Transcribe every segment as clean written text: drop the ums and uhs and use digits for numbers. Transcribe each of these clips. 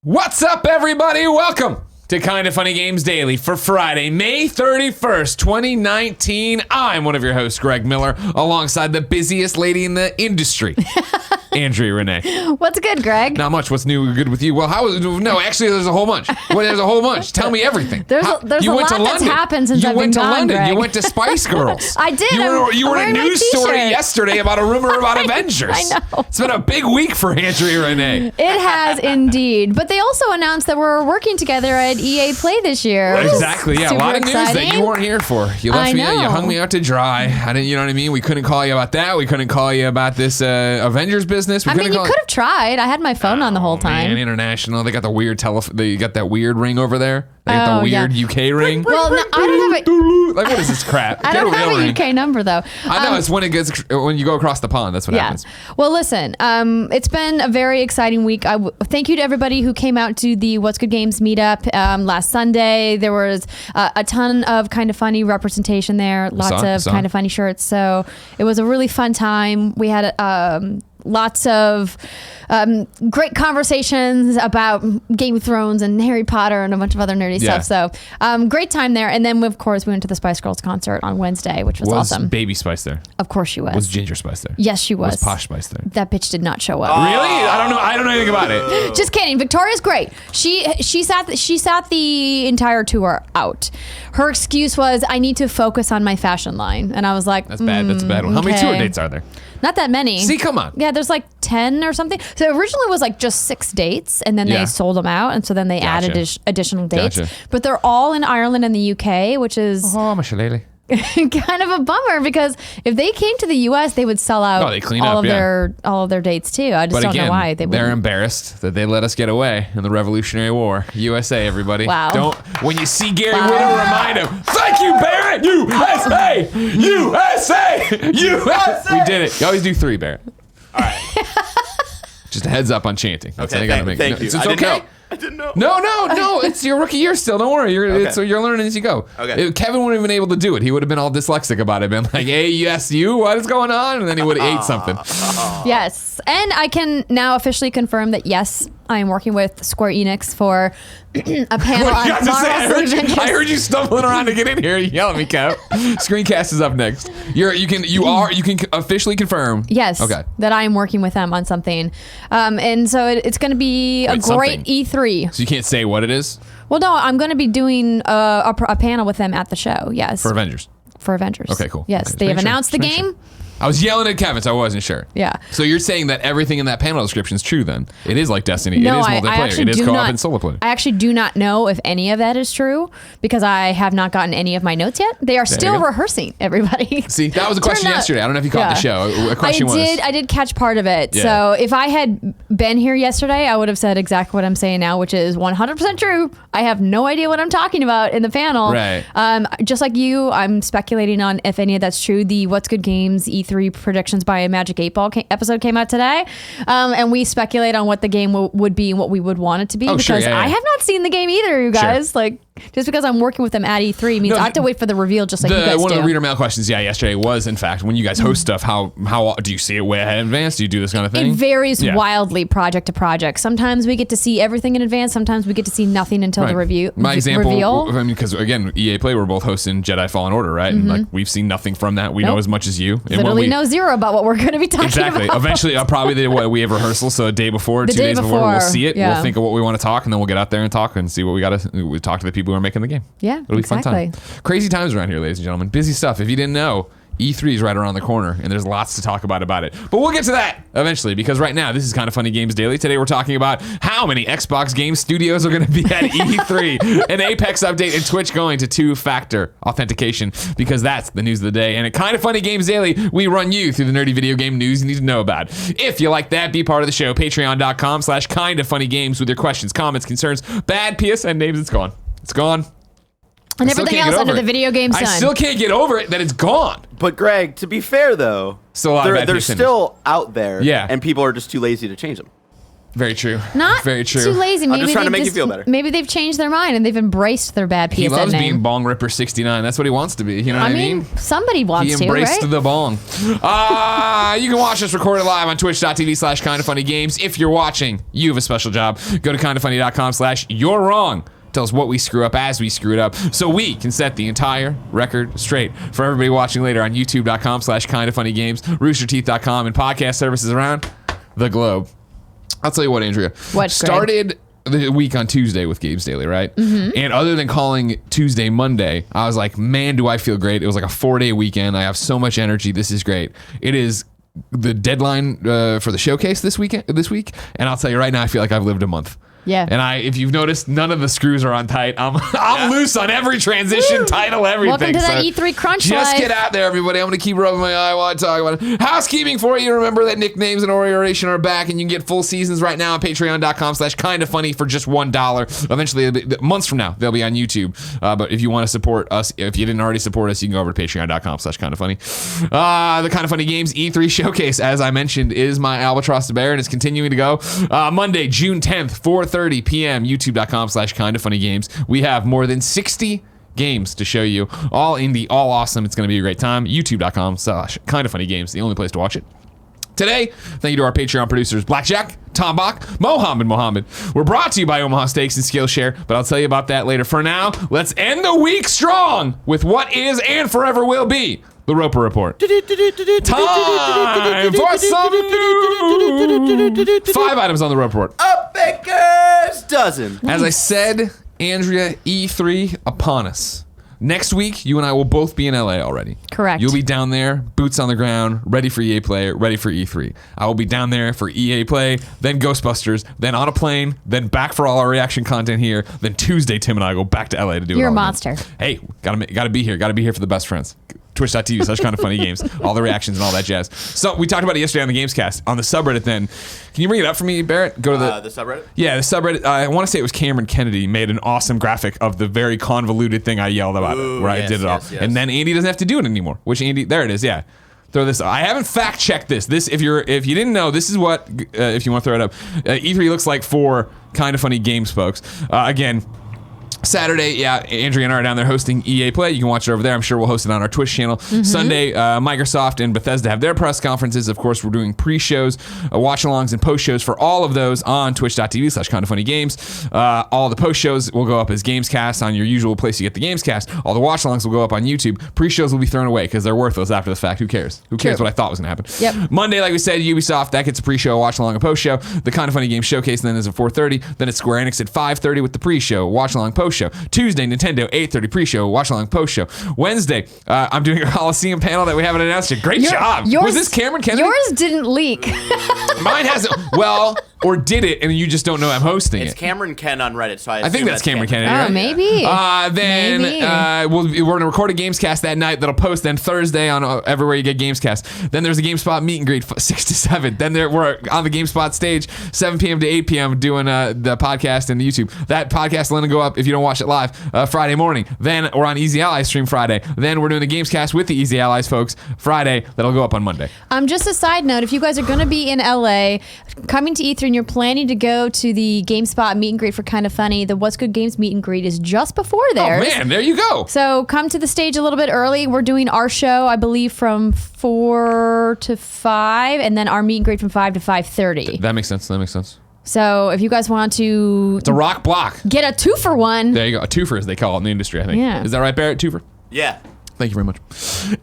What's up, everybody? Welcome to Kinda Funny Games Daily for Friday, May 31st, 2019. I'm one of your hosts, Greg Miller, alongside the busiest lady in the industry, Andrea Renee. What's good, Greg? Not much. What's new or good with you? Well, no, actually, there's a whole bunch. Well, there's a whole bunch. Tell me everything. There's a lot that's happened since I've been gone, You went to London. Greg. You went to Spice Girls. I did. You were in a news story yesterday about a rumor about Avengers. I know. It's been a big week for Andrea Renee. It has indeed. But they also announced that we're working together at EA Play this year. Exactly. Yeah, a lot of news that you weren't here for. You left me. You hung me out to dry. I didn't. You know what I mean? We couldn't call you about that. We couldn't call you about this Avengers business. You could have tried. I had my phone on the whole time. Man, international. They got the weird They got that weird ring over there. They got the weird UK ring. Well, no, I don't have a. Like, what is this crap? I don't have a UK number though. I know it's when you go across the pond. That's what happens. Well, listen. It's been a very exciting week. Thank you to everybody who came out to the What's Good Games meetup last Sunday. There was a ton of kind of funny representation there. Lots of kind of funny shirts. So it was a really fun time. We had lots of great conversations about Game of Thrones and Harry Potter and a bunch of other nerdy stuff. So great time there. And then, of course, we went to the Spice Girls concert on Wednesday, which was awesome. Was Baby Spice there? Of course she was. Was Ginger Spice there? Yes, she was. Was Posh Spice there? That bitch did not show up. Really? I don't know anything about it. Just kidding. Victoria's great. She sat the entire tour out. Her excuse was, I need to focus on my fashion line. And I was like, that's bad. That's a bad one. How many tour dates are there? Not that many. See, come on. Yeah, there's like 10 or something. So originally it was like just 6 dates, and then they sold them out, and so then they added additional dates. But they're all in Ireland and the UK, which is kind of a bummer, because if they came to the US, they would sell out all of their dates too. I just don't know why they wouldn't. They're embarrassed that they let us get away in the Revolutionary War. USA, everybody. Wow. When you see Gary Whitta, remind him, thank you, Barrett! USA! USA! USA! We did it. You always do 3, Barrett. All right. Just a heads up on chanting. That's okay, thank you. It's okay. I didn't know. No. It's your rookie year still. Don't worry. You're learning as you go. Okay. Kevin wouldn't have been able to do it. He would have been all dyslexic about it. Been like, hey, yes, you, what is going on? And then he would have ate something. Yes. And I can now officially confirm that, yes, I am working with Square Enix for a panel on I heard you stumbling around to get in here. Yell at me, Kev. Screencast is up next. You can officially confirm. Yes. Okay. That I am working with them on something. And so it's going to be a great E3. So you can't say what it is? Well, no, I'm going to be doing a panel with them at the show. Yes. For Avengers. Okay, cool. Yes. Okay, They have announced the game. I was yelling at Kevin, so I wasn't sure. Yeah. So you're saying that everything in that panel description is true then? It is like Destiny. No, it is multiplayer. It is co-op and solo player. I actually do not know if any of that is true, because I have not gotten any of my notes yet. They are still rehearsing, everybody. See, that was a question yesterday. I don't know if you caught the show. A question I did catch part of it. Yeah. So if I had been here yesterday, I would have said exactly what I'm saying now, which is 100% true. I have no idea what I'm talking about in the panel. Right. Just like you, I'm speculating on if any of that's true. The What's Good Games E3 predictions by a Magic 8 Ball episode came out today, and we speculate on what the game would be and what we would want it to be, because I have not seen the game either, you guys. Like, just because I'm working with them at E3 means I have to wait for the reveal, just like you guys do. One of the reader mail questions, yesterday was, in fact, when you guys host stuff, how do you see it way ahead in advance? Do you do this kind of thing? It varies wildly project to project. Sometimes we get to see everything in advance. Sometimes we get to see nothing until the reveal. My example, I mean, because again, EA Play, we're both hosting Jedi Fallen Order, right? And like, we've seen nothing from that. We know as much as you. Literally know zero about what we're going to be talking about. Eventually, probably we have rehearsal, so a day before, 2 days before, we'll see it. We'll think of what we want to talk, and then we'll get out there and talk and see what we got to. We talk to the people who are making the game. Yeah, it'll be a fun time. Crazy times around here, ladies and gentlemen. Busy stuff. If you didn't know, E3 is right around the corner, and there's lots to talk about it. But we'll get to that eventually, because right now, this is Kinda Funny Games Daily. Today, we're talking about how many Xbox game studios are going to be at E3, an Apex update, and Twitch going to 2-factor authentication, because that's the news of the day. And at Kinda Funny Games Daily, we run you through the nerdy video game news you need to know about. If you like that, be part of the show. Patreon.com/kindafunnygames with your questions, comments, concerns, bad PSN names. It's gone. It's gone. And everything else under the video game sun. I still can't get over it that it's gone. But Greg, to be fair though, still they're still out there, and people are just too lazy to change them. Very true. Not very true. too lazy. Maybe just trying to they've make you feel better. Maybe they've changed their mind and they've embraced their bad PSN He loves name. being Bong Ripper 69. That's what he wants to be. You know what I mean? Somebody wants He to, embraced right? the bong. You can watch us recorded live on twitch.tv/kindoffunnygames. If you're watching, you have a special job. Go to kindoffunny.com/you're wrong. Tell us what we screw up as we screw it up so we can set the entire record straight. For everybody watching later on youtube.com/kindoffunnygames, roosterteeth.com, and podcast services around the globe. I'll tell you what, Andrea. What, started the week on Tuesday with Games Daily, right? Mm-hmm. And other than calling Tuesday Monday, I was like, man, do I feel great. It was like a 4-day weekend. I have so much energy. This is great. It is the deadline for the showcase this week. And I'll tell you right now, I feel like I've lived a month. Yeah. And if you've noticed, none of the screws are on tight. I'm loose on every transition, title, everything. Welcome to that E3 crunch Just life. get out there, everybody. I'm going to keep rubbing my eye while I talk about it. Housekeeping for you. Remember that nicknames and oration are back, and you can get full seasons right now on patreon.com/kindoffunny for just $1. Eventually, months from now, they'll be on YouTube. But if you want to support us, if you didn't already support us, you can go over to patreon.com/kindoffunny. The Kind of Funny Games E3 Showcase, as I mentioned, is my albatross to bear, and it's continuing to go. Monday, June 10th, 4:30 p.m. youtube.com/kindoffunnygames. We have more than 60 games to show you, all indie, all awesome. It's going to be a great time. youtube.com/kindoffunnygames, the only place to watch it. Today, thank you to our Patreon producers, Blackjack, Tom Bach, Mohammed. We're brought to you by Omaha Steaks and Skillshare, but I'll tell you about that later. For now, let's end the week strong with what is and forever will be the Roper Report. Time for some news. 5 items on the Roper Report. A baker's dozen. As I said, Andrea, E3 upon us. Next week, you and I will both be in LA already. Correct. You'll be down there, boots on the ground, ready for EA Play, ready for E3. I will be down there for EA Play, then Ghostbusters, then on a plane, then back for all our reaction content here. Then Tuesday, Tim and I go back to LA to do it all. You're a again. monster. Hey, gotta be here. Gotta be here for the best friends. Twitch.tv/kindoffunnygames. All the reactions and all that jazz. So we talked about it yesterday on the Gamescast. On the subreddit then. Can you bring it up for me, Barrett? Go to The subreddit? Yeah, the subreddit. I want to say it was Cameron Kennedy made an awesome graphic of the very convoluted thing I yelled about where I did it all. Yes. And then Andy doesn't have to do it anymore. Which Andy, there it is, yeah. Throw this. I haven't fact checked this. If you didn't know, this is what, if you want to throw it up, E3 looks like for Kind of Funny Games folks. Again, Saturday, yeah, Andrea and I are down there hosting EA Play. You can watch it over there. I'm sure we'll host it on our Twitch channel. Mm-hmm. Sunday, Microsoft and Bethesda have their press conferences. Of course, we're doing pre-shows, watch-alongs, and post-shows for all of those on twitch.tv/kindoffunnygames. All the post-shows will go up as Gamescast on your usual place you get the Gamescast. All the watch-alongs will go up on YouTube. Pre-shows will be thrown away because they're worthless after the fact. Who cares? Who cares what I thought was going to happen? Yep. Monday, like we said, Ubisoft, that gets a pre-show, watch-along, and post-show. The Kind of Funny Games Showcase then is at 4:30. Then it's Square Enix at 5:30 with the pre-show, watch-along, post-show. Tuesday, Nintendo, 8:30 pre-show, watch-along, post-show. Wednesday, I'm doing a Coliseum panel that we haven't announced yet. Great job. Was this Cameron Kennedy? Yours didn't leak. Mine hasn't. Well, or did it, and you just don't know I'm hosting It's it. Cameron Ken on Reddit, so I think that's Cameron Kennedy, Oh, right? maybe. Then Maybe. we're going to record a Gamescast that night that'll post then Thursday on everywhere you get Gamescast. Then there's a GameSpot meet and greet 6 to 7. Then we're on the GameSpot stage 7 p.m. to 8 p.m. doing the podcast and the YouTube. That podcast will then go up if you don't watch it live Friday morning. Then we're on Easy Allies stream Friday. Then we're doing the Gamescast with the Easy Allies folks Friday. That'll go up on Monday. Just a side note, if you guys are going to be in LA, coming to E3 and you're planning to go to the GameSpot meet and greet for Kind of Funny, the What's Good Games meet and greet is just before theirs. Oh man, there you go. So come to the stage a little bit early. We're doing our show, I believe, from 4 to 5, and then our meet and greet from 5 to 5:30. That makes sense. So if you guys want to It's a rock block. get a 2-for-1, There you go. A twofer, as they call it in the industry, I think. Yeah. Is that right, Barrett? Twofer? Yeah. Thank you very much.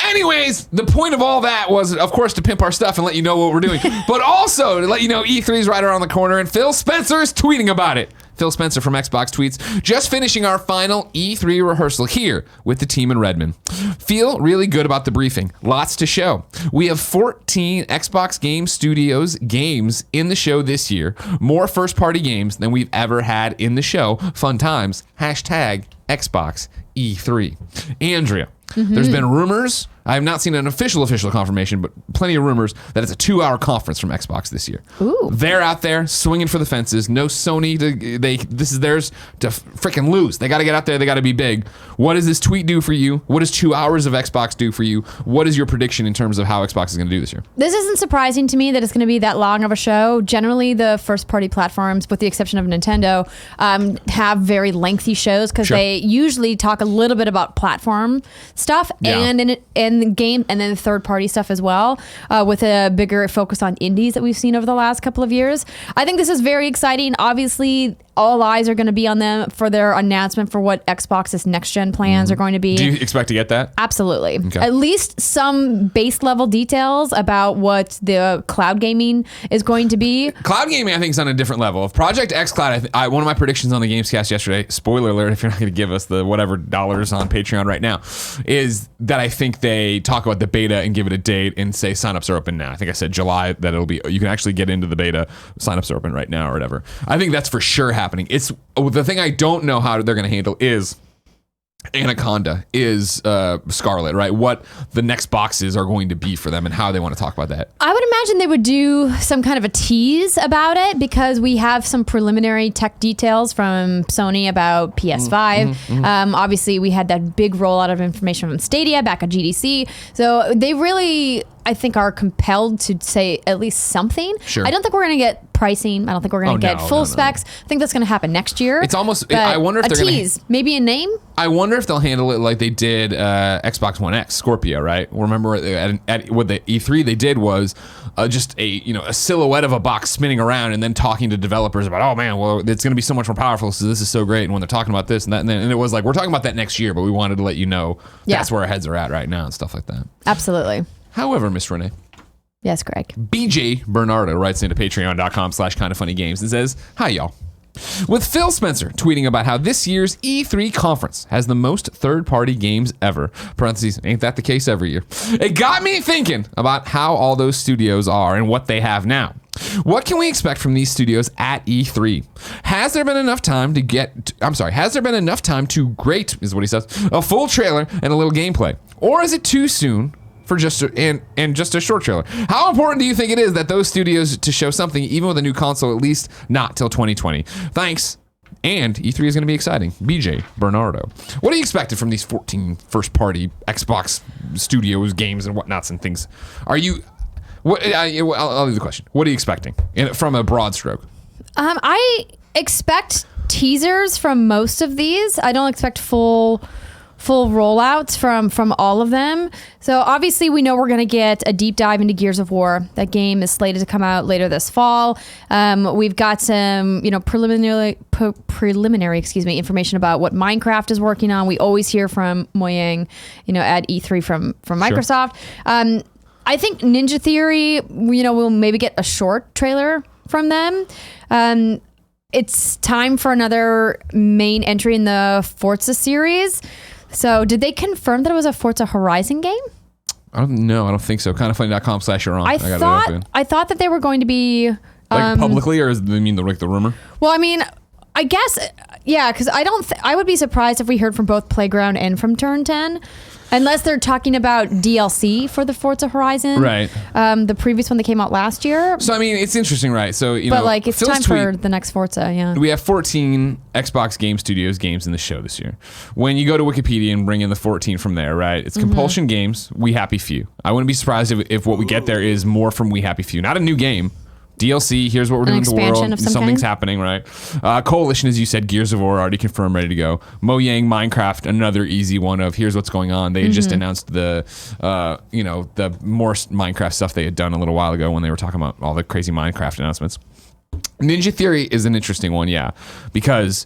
Anyways, the point of all that was, of course, to pimp our stuff and let you know what we're doing, but also to let you know E3's right around the corner, and Phil Spencer is tweeting about it. Phil Spencer from Xbox tweets, just finishing our final E3 rehearsal here with the team in Redmond. Feel really good about the briefing. Lots to show. We have 14 Xbox Game Studios games in the show this year. More first-party games than we've ever had in the show. Fun times. #Xbox E3. Andrea, there's been rumors I have not seen an official confirmation, but plenty of rumors that it's a 2-hour conference from Xbox this year. Ooh. They're out there swinging for the fences. No Sony. This is theirs to freaking lose. They got to get out there. They got to be big. What does this tweet do for you? What does 2 hours of Xbox do for you? What is your prediction in terms of how Xbox is going to do this year? This isn't surprising to me that it's going to be that long of a show. Generally, the first-party platforms, with the exception of Nintendo, have very lengthy shows because they usually talk a little bit about platform stuff and in the game, and then third-party stuff as well, with a bigger focus on indies that we've seen over the last couple of years. I think this is very exciting. Obviously, all eyes are going to be on them for their announcement for what Xbox's next-gen plans are going to be. Do you expect to get that? Absolutely. Okay. At least some base-level details about what the cloud gaming is going to be. Cloud gaming, I think, is on a different level. Of Project xCloud, one of my predictions on the Gamescast yesterday, spoiler alert if you're not going to give us the whatever dollars on Patreon right now, is that I think they talk about the beta and give it a date and say signups are open now. I think I said July, that it'll be, you can actually get into the beta, signups are open right now or whatever. I think that's for sure happening. It's the thing I don't know how they're going to handle is Anaconda, is Scarlet, right? What the next boxes are going to be for them and how they want to talk about that. I would imagine they would do some kind of a tease about it because we have some preliminary tech details from Sony about PS5. Obviously, we had that big rollout of information from Stadia back at GDC. So they really, I think, are compelled to say at least something. Sure. I don't think we're going to get pricing. I don't think we're going to get full specs. I think that's going to happen next year. It's almost, I wonder if they're going to... tease, maybe a name? I wonder if they'll handle it like they did Xbox One X, Scorpio, right? Remember at what the E3 they did was just a silhouette of a box spinning around and then talking to developers about, oh man, well, it's going to be so much more powerful, so this is so great. And when they're talking about this and that, and it was like, we're talking about that next year, but we wanted to let you know that's where our heads are at right now and stuff like that. Absolutely. However, Miss Renee. Yes, Greg. BJ Bernardo writes into patreon.com/kindoffunnygames and says, hi, y'all. With Phil Spencer tweeting about how this year's E3 conference has the most third-party games ever. Parentheses, ain't that the case every year? It got me thinking about how all those studios are and what they have now. What can we expect from these studios at E3? Has there been enough time to grate, is what he says, a full trailer and a little gameplay? Or is it too soon for just a short trailer? How important do you think it is that those studios to show something, even with a new console, at least not till 2020? Thanks. And E3 is going to be exciting. BJ Bernardo. What are you expecting from these 14 first-party Xbox Studios games and whatnots and things? I'll leave the question. What are you expecting from a broad stroke? I expect teasers from most of these. I don't expect full rollouts from all of them. So obviously we know we're going to get a deep dive into Gears of War. That game is slated to come out later this fall. We've got some, preliminary information about what Minecraft is working on. We always hear from Moyang, at E3 from Microsoft. Sure. I think Ninja Theory, we'll maybe get a short trailer from them. It's time for another main entry in the Forza series. So did they confirm that it was a Forza Horizon game? I don't know. I don't think so. Kindoffunny.com/you're on. I thought that they were going to be publicly, or is they mean the rumor? Well, I mean, I guess because I would be surprised if we heard from both Playground and from Turn 10. Unless they're talking about DLC for the Forza Horizon. Right. The previous one that came out last year. So, I mean, it's interesting, right? So, it's Phil's time for the next Forza, yeah. We have 14 Xbox Game Studios games in the show this year. When you go to Wikipedia and bring in the 14 from there, right? It's Compulsion Games, We Happy Few. I wouldn't be surprised if what we get there is more from We Happy Few. Not a new game. DLC, here's what we're doing in the world. Something's happening, right? Coalition, as you said, Gears of War already confirmed, ready to go. Mojang, Minecraft, another easy one of here's what's going on. They had just announced the more Minecraft stuff they had done a little while ago when they were talking about all the crazy Minecraft announcements. Ninja Theory is an interesting one, yeah, because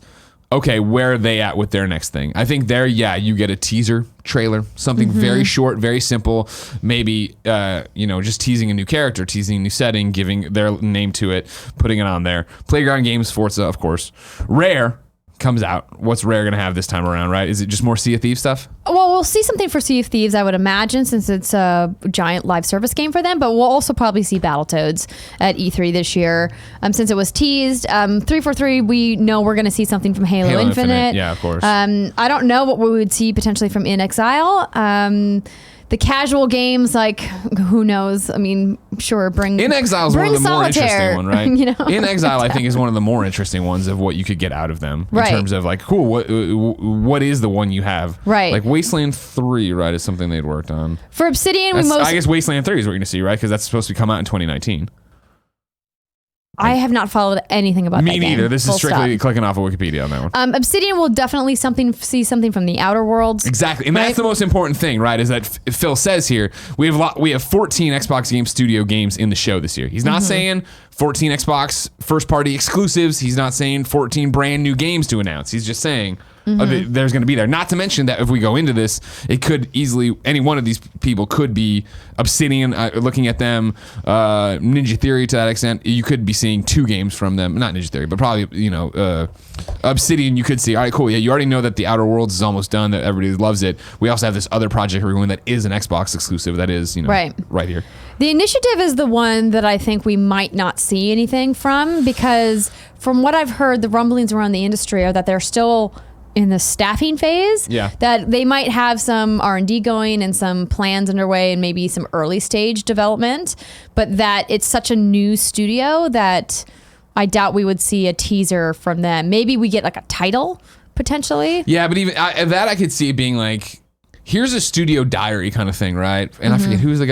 okay, where are they at with their next thing? I think you get a teaser trailer, something very short, very simple, maybe, just teasing a new character, teasing a new setting, giving their name to it, putting it on there. Playground Games, Forza, of course. Rare comes out. What's Rare going to have this time around, right? Is it just more Sea of Thieves stuff? Well, we'll see something for Sea of Thieves, I would imagine, since it's a giant live service game for them, but we'll also probably see Battletoads at E3 this year. Since it was teased, 343, we know we're going to see something from Halo Infinite. Yeah, of course. I don't know what we would see potentially from In Exile. the casual games, like who knows? I mean, sure, bring In Exile is one of the more interesting one, right? You know? In Exile, I think, is one of the more interesting ones of what you could get out of them in Right. terms of like, cool, what is the one you have? Right. Like Wasteland 3, right, is something they'd worked on. For Obsidian, I guess Wasteland 3 is what you're going to see, right? Because that's supposed to come out in 2019. I have not followed anything about that Me game. neither. This is Full strictly stop. clicking off of Wikipedia on that one. Obsidian will definitely see something from the Outer Worlds. Exactly, and that's Right. the most important thing, right? Is that Phil says here we have 14 Xbox Game Studio games in the show this year. He's not saying 14 Xbox first party exclusives. He's not saying 14 brand new games to announce. He's just saying there's going to be there. Not to mention that if we go into this, it could easily any one of these people could be Obsidian. Looking at them, Ninja Theory to that extent, you could be seeing 2 games from them. Not Ninja Theory, but probably Obsidian. You could see. All right, cool. Yeah, you already know that the Outer Worlds is almost done. That everybody loves it. We also have this other project we're doing that is an Xbox exclusive. That is right here. The Initiative is the one that I think we might not see anything from, because from what I've heard, the rumblings around the industry are that they're still in the staffing phase. Yeah. That they might have some R&D going and some plans underway and maybe some early stage development, but that it's such a new studio that I doubt we would see a teaser from them. Maybe we get like a title potentially. Yeah, but even that I could see it being like, here's a studio diary kind of thing, right? And I forget who's the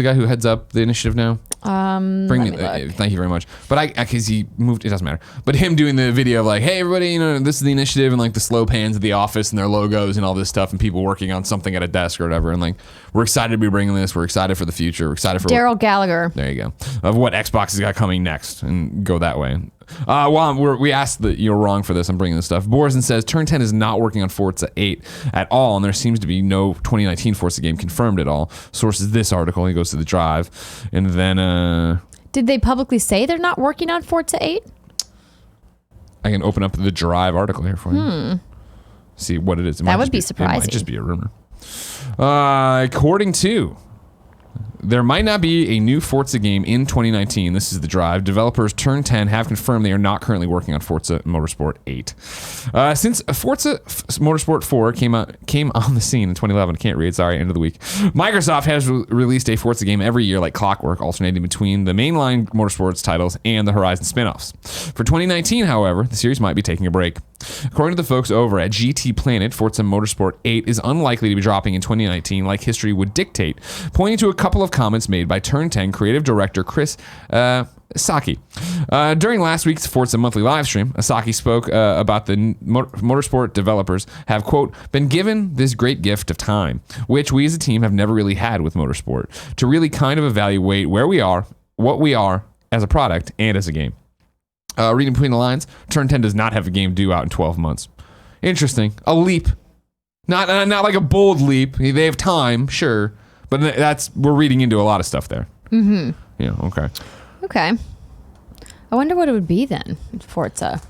guy who heads up the initiative now. Thank you very much. But because he moved, it doesn't matter. But him doing the video of like, hey everybody, this is the initiative, and like the slow pans of the office and their logos and all this stuff, and people working on something at a desk or whatever, and like, we're excited to be bringing this. We're excited for the future. We're excited for Daryl Gallagher. There you go. Of what Xbox has got coming next, and go that way. We asked that you're wrong for this. I'm bringing this stuff. Borzen says Turn 10 is not working on Forza 8 at all, and there seems to be no 2019 Forza game confirmed at all. Sources this article. He goes to the Drive, and then Did they publicly say they're not working on Forza 8? I can open up the Drive article here for you. See what it is. That would be surprising. It might just be a rumor. According to, there might not be a new Forza game in 2019. This is the Drive. Developers Turn 10 have confirmed they are not currently working on Forza Motorsport 8. Since Forza Motorsport 4 came on the scene in 2011, can't read, sorry, end of the week. Microsoft has released a Forza game every year like clockwork, alternating between the mainline Motorsports titles and the Horizon spin-offs. For 2019, however, the series might be taking a break. According to the folks over at GT Planet, Forza Motorsport 8 is unlikely to be dropping in 2019 like history would dictate, pointing to a couple of comments made by Turn 10 creative director Chris Saki. During last week's Forza Monthly livestream, Asaki spoke about the motorsport developers have, quote, been given this great gift of time, which we as a team have never really had with motorsport, to really kind of evaluate where we are, what we are as a product and as a game. Reading between the lines, Turn 10 does not have a game due out in 12 months. Interesting. A leap. Not like a bold leap. They have time, sure. But we're reading into a lot of stuff there. Mm-hmm. Yeah, okay. Okay. I wonder what it would be then, Forza.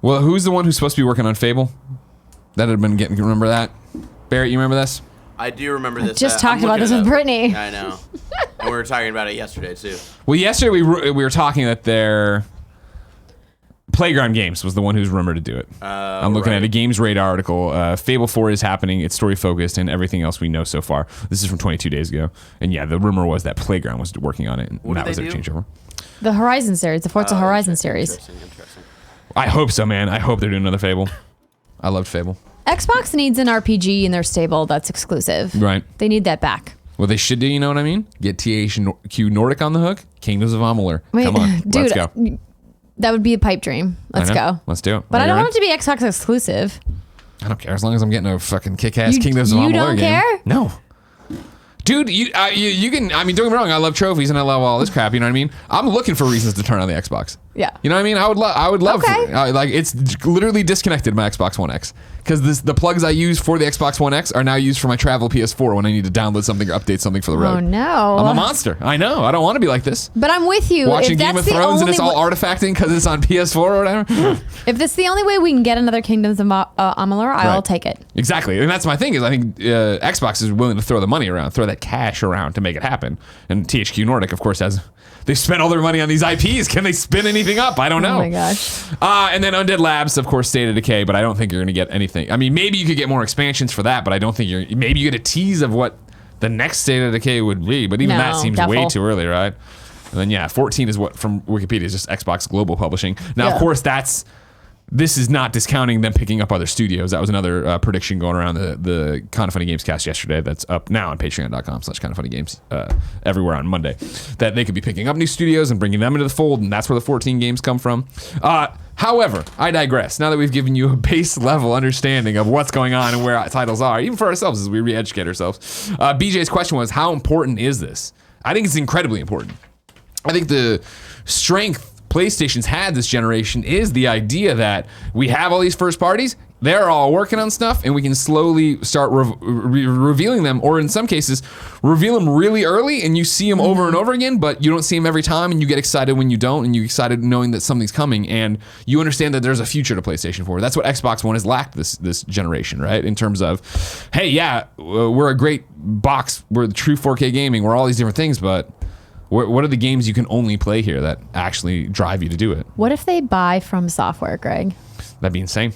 Well, who's the one who's supposed to be working on Fable? That had been remember that? Barrett, you remember this? I do remember this. Just talked about this with Brittany. I know. And we were talking about it yesterday, too. Well, yesterday we were talking that their Playground Games was the one who's rumored to do it. I'm looking at a Games Radar article. Fable 4 is happening. It's story focused and everything else we know so far. This is from 22 days ago. And yeah, the rumor was that Playground was working on it. And that was their changeover. The Horizon series, the Forza Horizon series. Interesting. I hope so, man. I hope they're doing another Fable. I loved Fable. Xbox needs an RPG in their stable that's exclusive. Right. They need that back. What they should do, you know what I mean? Get THQ Nordic on the hook. Kingdoms of Amalur. Come on, dude, let's go. That would be a pipe dream. Let's go. Let's do it. But I don't want it to be Xbox exclusive. I don't care as long as I'm getting a fucking kick-ass Kingdoms of Amalur game. You don't care? No. Dude, you can, I mean, don't get me wrong, I love trophies and I love all this crap, you know what I mean? I'm looking for reasons to turn on the Xbox. Yeah. You know what I mean? I would love, Okay. like, it's literally disconnected my Xbox One X. Because the plugs I use for the Xbox One X are now used for my travel PS4 when I need to download something or update something for the road. Oh, no. I'm a monster. I know. I don't want to be like this. But I'm with you. Watching If Game that's of the Thrones and it's only all artifacting because it's on PS4 or whatever. If that's the only way we can get another Kingdoms of Amalur, I'll take it. Exactly. And that's my thing is I think Xbox is willing to throw the money around, throw that cash around to make it happen. And THQ Nordic, of course, they've spent all their money on these IPs. Can they spin any keeping up. I don't know. Oh my gosh. And then Undead Labs, of course, State of Decay, but I don't think you're going to get anything. I mean, maybe you could get more expansions for that, but I don't think maybe you get a tease of what the next State of Decay would be, but even that seems way too early, right? And then 14 is what from Wikipedia is just Xbox Global Publishing. Now, of course, this is not discounting them picking up other studios. That was another prediction going around the Kind of Funny Games cast yesterday. That's up now on patreon.com/kindoffunnygames everywhere on Monday. That they could be picking up new studios and bringing them into the fold, and that's where the 14 games come from. However, I digress. Now that we've given you a base level understanding of what's going on and where titles are, even for ourselves as we re-educate ourselves, BJ's question was, how important is this? I think it's incredibly important. I think the strength PlayStation's had this generation is the idea that we have all these first parties, they're all working on stuff, and we can slowly start revealing them, or in some cases, reveal them really early, and you see them over and over again, but you don't see them every time, and you get excited when you don't, and you get excited knowing that something's coming, and you understand that there's a future to PlayStation 4. That's what Xbox One has lacked this generation, right? In terms of, hey, we're a great box, we're the true 4K gaming, we're all these different things, but what are the games you can only play here that actually drive you to do it? What if they buy from software, Greg? That'd be insane.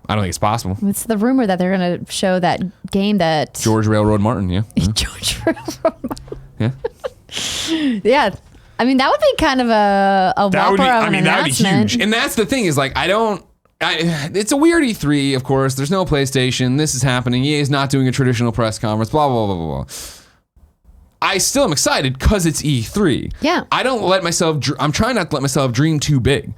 I don't think it's possible. It's the rumor that they're going to show that game that... George Railroad Martin, yeah. George Railroad Martin. Yeah. Yeah. I mean, that would be kind of a whopper of an announcement. That would be huge. And that's the thing is, like, it's a weird E3, of course. There's no PlayStation. This is happening. EA's not doing a traditional press conference, blah, blah, blah, blah, blah. I still am excited because it's E3. Yeah. I'm trying not to let myself dream too big.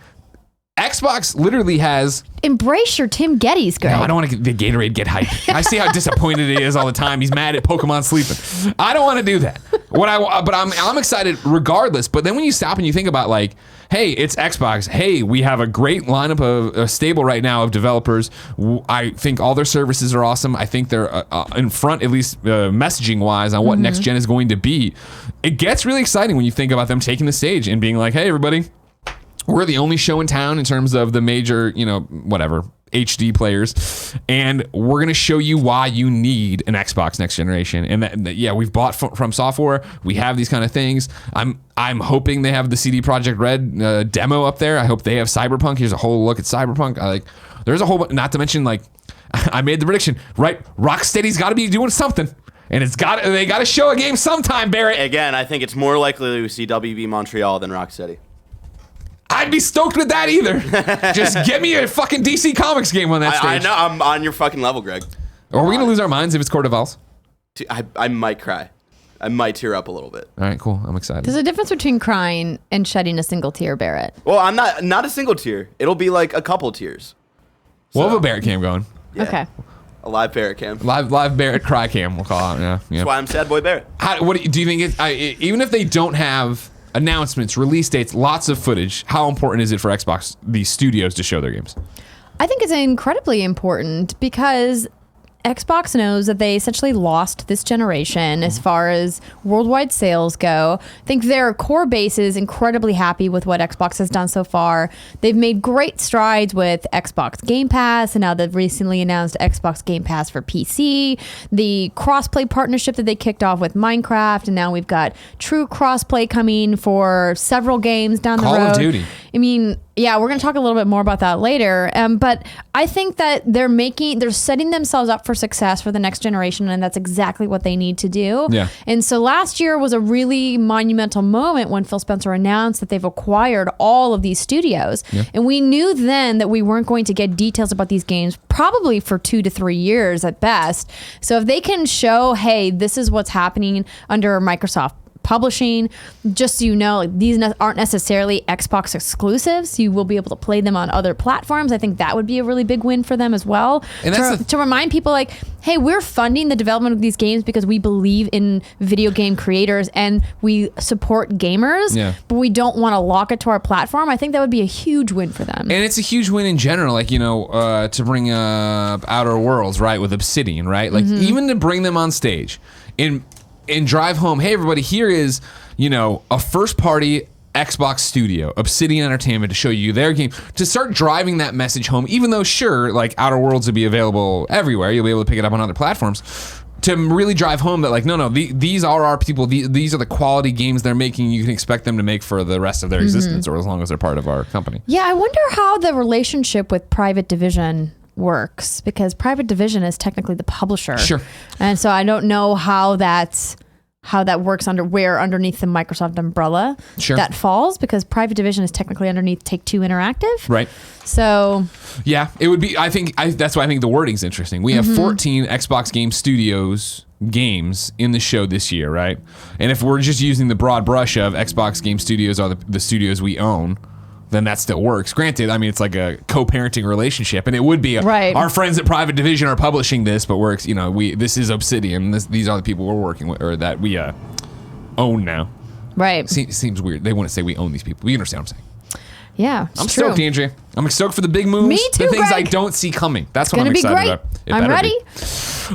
Xbox literally has... Embrace your Tim Gettys, Greg. No, I don't want to the Gatorade get hyped. I see how disappointed he is all the time. He's mad at Pokemon sleeping. I don't want to do that. But I'm excited regardless. But then when you stop and you think about, like, hey, it's Xbox. Hey, we have a great lineup of stable right now of developers. I think all their services are awesome. I think they're in front, at least messaging wise, on what next gen is going to be. It gets really exciting when you think about them taking the stage and being like, hey, everybody, we're the only show in town in terms of the major, HD players, and we're going to show you why you need an Xbox next generation. And we've bought from software. We have these kind of things. I'm hoping they have the CD Projekt Red demo up there. I hope they have Cyberpunk. Here's a whole look at Cyberpunk. There's a whole, not to mention, like, I made the prediction, right? Rocksteady's got to be doing something. And they got to show a game sometime, Barrett. Again, I think it's more likely we see WB Montreal than Rocksteady. I'd be stoked with that either. Just get me a fucking DC Comics game on that stage. I know, I'm on your fucking level, Greg. Are we going to lose our minds if it's Court of Owls? I might cry. I might tear up a little bit. All right, cool. I'm excited. There's a difference between crying and shedding a single tear, Barrett. Well, I'm not a single tear. It'll be like a couple tears. We'll have a Barrett cam going. Yeah. Okay. A live Barrett cam. Live Barrett cry cam, we'll call it. Yeah. That's why I'm Sad Boy Barrett. What do you think? Even if they don't have announcements, release dates, lots of footage, how important is it for Xbox, these studios, to show their games? I think it's incredibly important because Xbox knows that they essentially lost this generation as far as worldwide sales go. I think their core base is incredibly happy with what Xbox has done so far. They've made great strides with Xbox Game Pass, and now they've recently announced Xbox Game Pass for PC, the crossplay partnership that they kicked off with Minecraft, and now we've got true crossplay coming for several games down the road. Call of Duty. I mean, yeah, we're going to talk a little bit more about that later. But I think that they're setting themselves up for success for the next generation, and that's exactly what they need to do. Yeah. And so last year was a really monumental moment when Phil Spencer announced that they've acquired all of these studios. Yeah. And we knew then that we weren't going to get details about these games probably for 2 to 3 years at best. So if they can show, hey, this is what's happening under Microsoft Publishing, just so you know, these aren't necessarily Xbox exclusives. You will be able to play them on other platforms. I think that would be a really big win for them as well. And to remind people, like, hey, we're funding the development of these games because we believe in video game creators and we support gamers, but we don't want to lock it to our platform. I think that would be a huge win for them. And it's a huge win in general, like, to bring up Outer Worlds, right, with Obsidian, right? Like, even to bring them on stage and drive home, hey, everybody, here is, a first-party Xbox studio, Obsidian Entertainment, to show you their game, to start driving that message home, even though, sure, like, Outer Worlds will be available everywhere. You'll be able to pick it up on other platforms. to really drive home that, like, no, these are our people. These are the quality games they're making. You can expect them to make for the rest of their existence, or as long as they're part of our company. Yeah, I wonder how the relationship with Private Division works, because Private Division is technically the publisher. Sure. And so I don't know how that works underneath the Microsoft umbrella that falls, because Private Division is technically underneath Take-Two Interactive. Right. So yeah, it would be, that's why I think the wording's interesting. We have 14 Xbox Game Studios games in the show this year, right? And if we're just using the broad brush of Xbox Game Studios are the studios we own, then that still works. Granted, I mean, it's like a co-parenting relationship, and it would be our friends at Private Division are publishing this, but this is Obsidian. These are the people we're working with, or that we own now. Right. Seems weird. They want to say we own these people. You understand what I'm saying? Yeah, I'm stoked, Andrea. I'm stoked for the big moves. Me too, the things Greg. I don't see coming. That's what I'm excited about. I'm ready.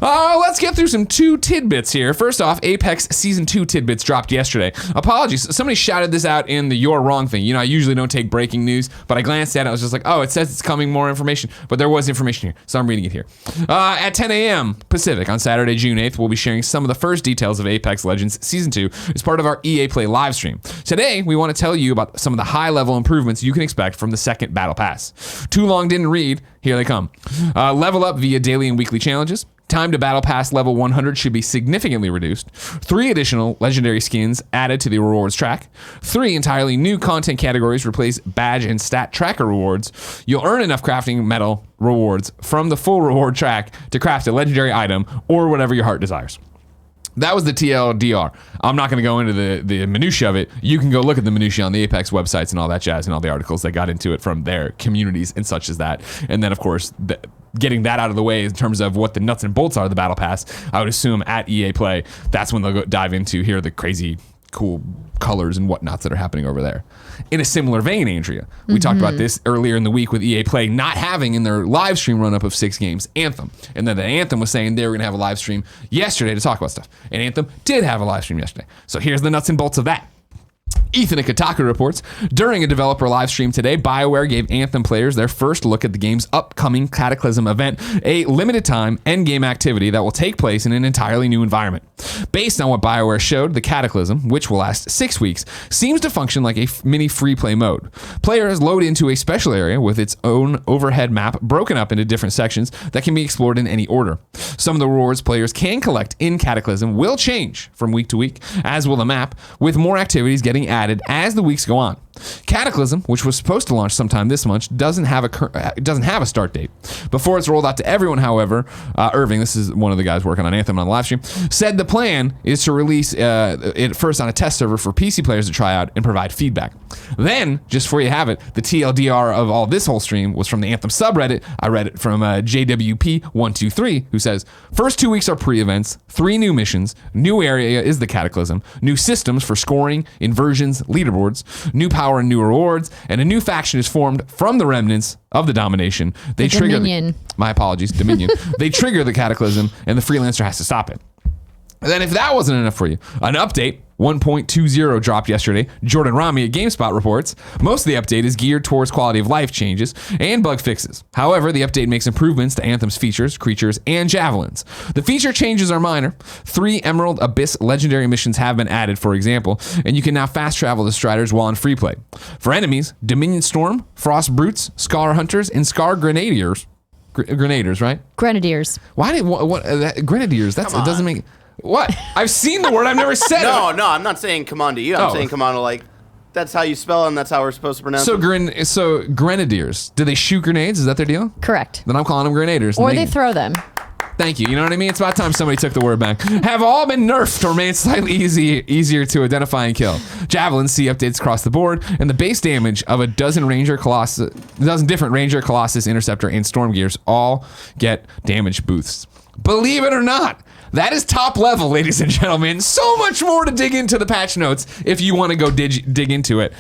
Let's get through some 2 tidbits here. First off, Apex Season 2 tidbits dropped yesterday. Apologies. Somebody shouted this out in the You're Wrong thing. You know, I usually don't take breaking news, but I glanced at it. I was just like, oh, it says it's coming, more information. But there was information here, so I'm reading it here. At 10 a.m. Pacific on Saturday, June 8th, we'll be sharing some of the first details of Apex Legends Season 2 as part of our EA Play live stream. Today, we want to tell you about some of the high-level improvements you can expect from the second Battle Pass. Too long didn't read. Here they come. Level up via daily and weekly challenges. Time to Battle Pass level 100 should be significantly reduced. 3 additional legendary skins added to the rewards track. 3 entirely new content categories replace badge and stat tracker rewards. You'll earn enough crafting medal rewards from the full reward track to craft a legendary item or whatever your heart desires. That was the TLDR. I'm not going to go into the minutia of it. You can go look at the minutia on the Apex websites and all that jazz and all the articles that got into it from their communities and such as that. And then, of course, getting that out of the way in terms of what the nuts and bolts are of the Battle Pass, I would assume at EA Play, that's when they'll dive into here the crazy cool colors and whatnots that are happening over there. In a similar vein, Andrea, we talked about this earlier in the week with EA Play not having in their live stream run-up of 6 games, Anthem. And then the Anthem was saying they were going to have a live stream yesterday to talk about stuff. And Anthem did have a live stream yesterday. So here's the nuts and bolts of that. Ethan at Kotaku reports, during a developer live stream today, BioWare gave Anthem players their first look at the game's upcoming Cataclysm event, a limited time endgame activity that will take place in an entirely new environment. Based on what BioWare showed, the Cataclysm, which will last 6 weeks, seems to function like a mini free play mode. Players load into a special area with its own overhead map broken up into different sections that can be explored in any order. Some of the rewards players can collect in Cataclysm will change from week to week, as will the map, with more activities getting added as the weeks go on. Cataclysm, which was supposed to launch sometime this month, doesn't have a start date. Before it's rolled out to everyone, however, Irving, this is one of the guys working on Anthem on the live stream, said the plan is to release it first on a test server for PC players to try out and provide feedback. Then, just before you have it, the TLDR of all this whole stream was from the Anthem subreddit. I read it from JWP123, who says, first 2 weeks are pre-events, 3 new missions, new area is the Cataclysm, new systems for scoring, inversions, leaderboards, new power and new rewards, and a new faction is formed from the remnants of the domination. They trigger Dominion. My apologies, Dominion. They trigger the Cataclysm, and the freelancer has to stop it. And then if that wasn't enough for you, an update 1.20 dropped yesterday. Jordan Rami at GameSpot reports, most of the update is geared towards quality of life changes and bug fixes. However, the update makes improvements to Anthem's features, creatures, and javelins. The feature changes are minor. 3 Emerald Abyss legendary missions have been added, for example, and you can now fast travel to Striders while in free play. For enemies, Dominion Storm, Frost Brutes, Scar Hunters, and Scar Grenadiers. Grenadiers, right? Grenadiers. Why did Grenadiers? It doesn't make... What? I've seen the word. I've never said it. No, I'm not saying come on to you. I'm saying come on to, like, that's how you spell it and that's how we're supposed to pronounce it. So Grenadiers, do they shoot grenades? Is that their deal? Correct. Then I'm calling them Grenadiers. Or they throw them. Thank you. You know what I mean? It's about time somebody took the word back. Have all been nerfed or made slightly easier to identify and kill. Javelins see updates across the board, and the base damage of a dozen different Ranger, Colossus, Interceptor, and Storm Gears all get damage boosts. Believe it or not, that is top level, ladies and gentlemen. So much more to dig into the patch notes if you want to go dig into it.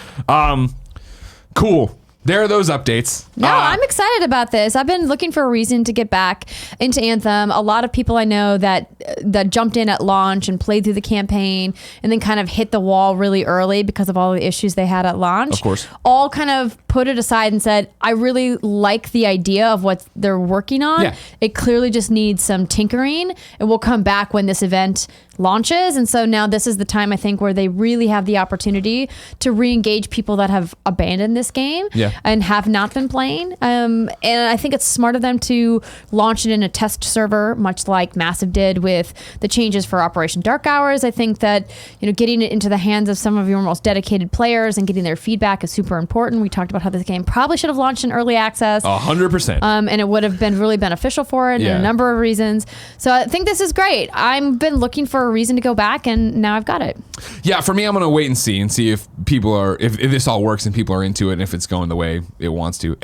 Cool. there are those updates. No, I'm excited about this. I've been looking for a reason to get back into Anthem. A lot of people I know that jumped in at launch and played through the campaign and then kind of hit the wall really early because of all the issues they had at launch. Of course. All kind of put it aside and said, I really like the idea of what they're working on. Yeah. It clearly just needs some tinkering, and we'll come back when this event launches. And so now this is the time, I think, where they really have the opportunity to re-engage people that have abandoned this game and have not been playing. And I think it's smart of them to launch it in a test server, much like Massive did with the changes for Operation Dark Hours. I think that, getting it into the hands of some of your most dedicated players and getting their feedback is super important. We talked about how this game probably should have launched in early access. 100%. And it would have been really beneficial for it in a number of reasons. So I think this is great. I've been looking for a reason to go back, and now I've got it. Yeah, for me, I'm going to wait and see if people are, if this all works and people are into it and if it's going the way it wants to.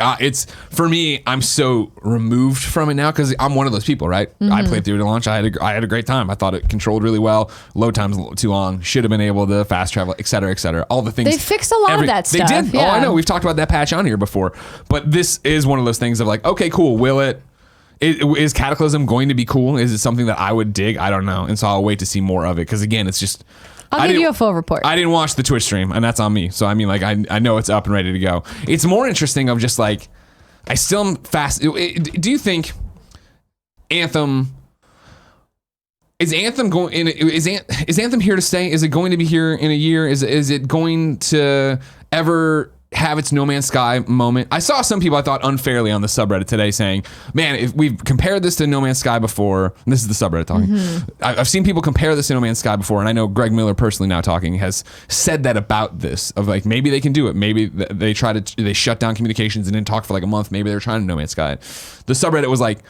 For me, I'm so removed from it now because I'm one of those people, right? Mm-hmm. I played through it at launch. I had a great time. I thought it controlled really well. Load times a little too long. Should have been able to fast travel, et cetera, et cetera. All the things. They fixed a lot of that stuff. They did. Yeah. Oh, I know. We've talked about that patch on here before. But this is one of those things of like, okay, cool. Is Cataclysm going to be cool? Is it something that I would dig? I don't know. And so I'll wait to see more of it. Because again, it's just... I'll give you a full report. I didn't watch the Twitch stream, and that's on me. So I mean, like, I know it's up and ready to go. It's more interesting of just like, I still am fast. Do you think Anthem... Is Anthem going in? Is Anthem here to stay? Is it going to be here in a year? Is it going to ever have its No Man's Sky moment? I saw some people I thought unfairly on the subreddit today saying, man, if we've compared this to No Man's Sky before, and this is the subreddit talking, I've seen people compare this to No Man's Sky before, and I know Greg Miller personally now talking has said that about this, of like, maybe they can do it. Maybe they shut down communications and didn't talk for like a month. Maybe they're trying to No Man's Sky. The subreddit was like,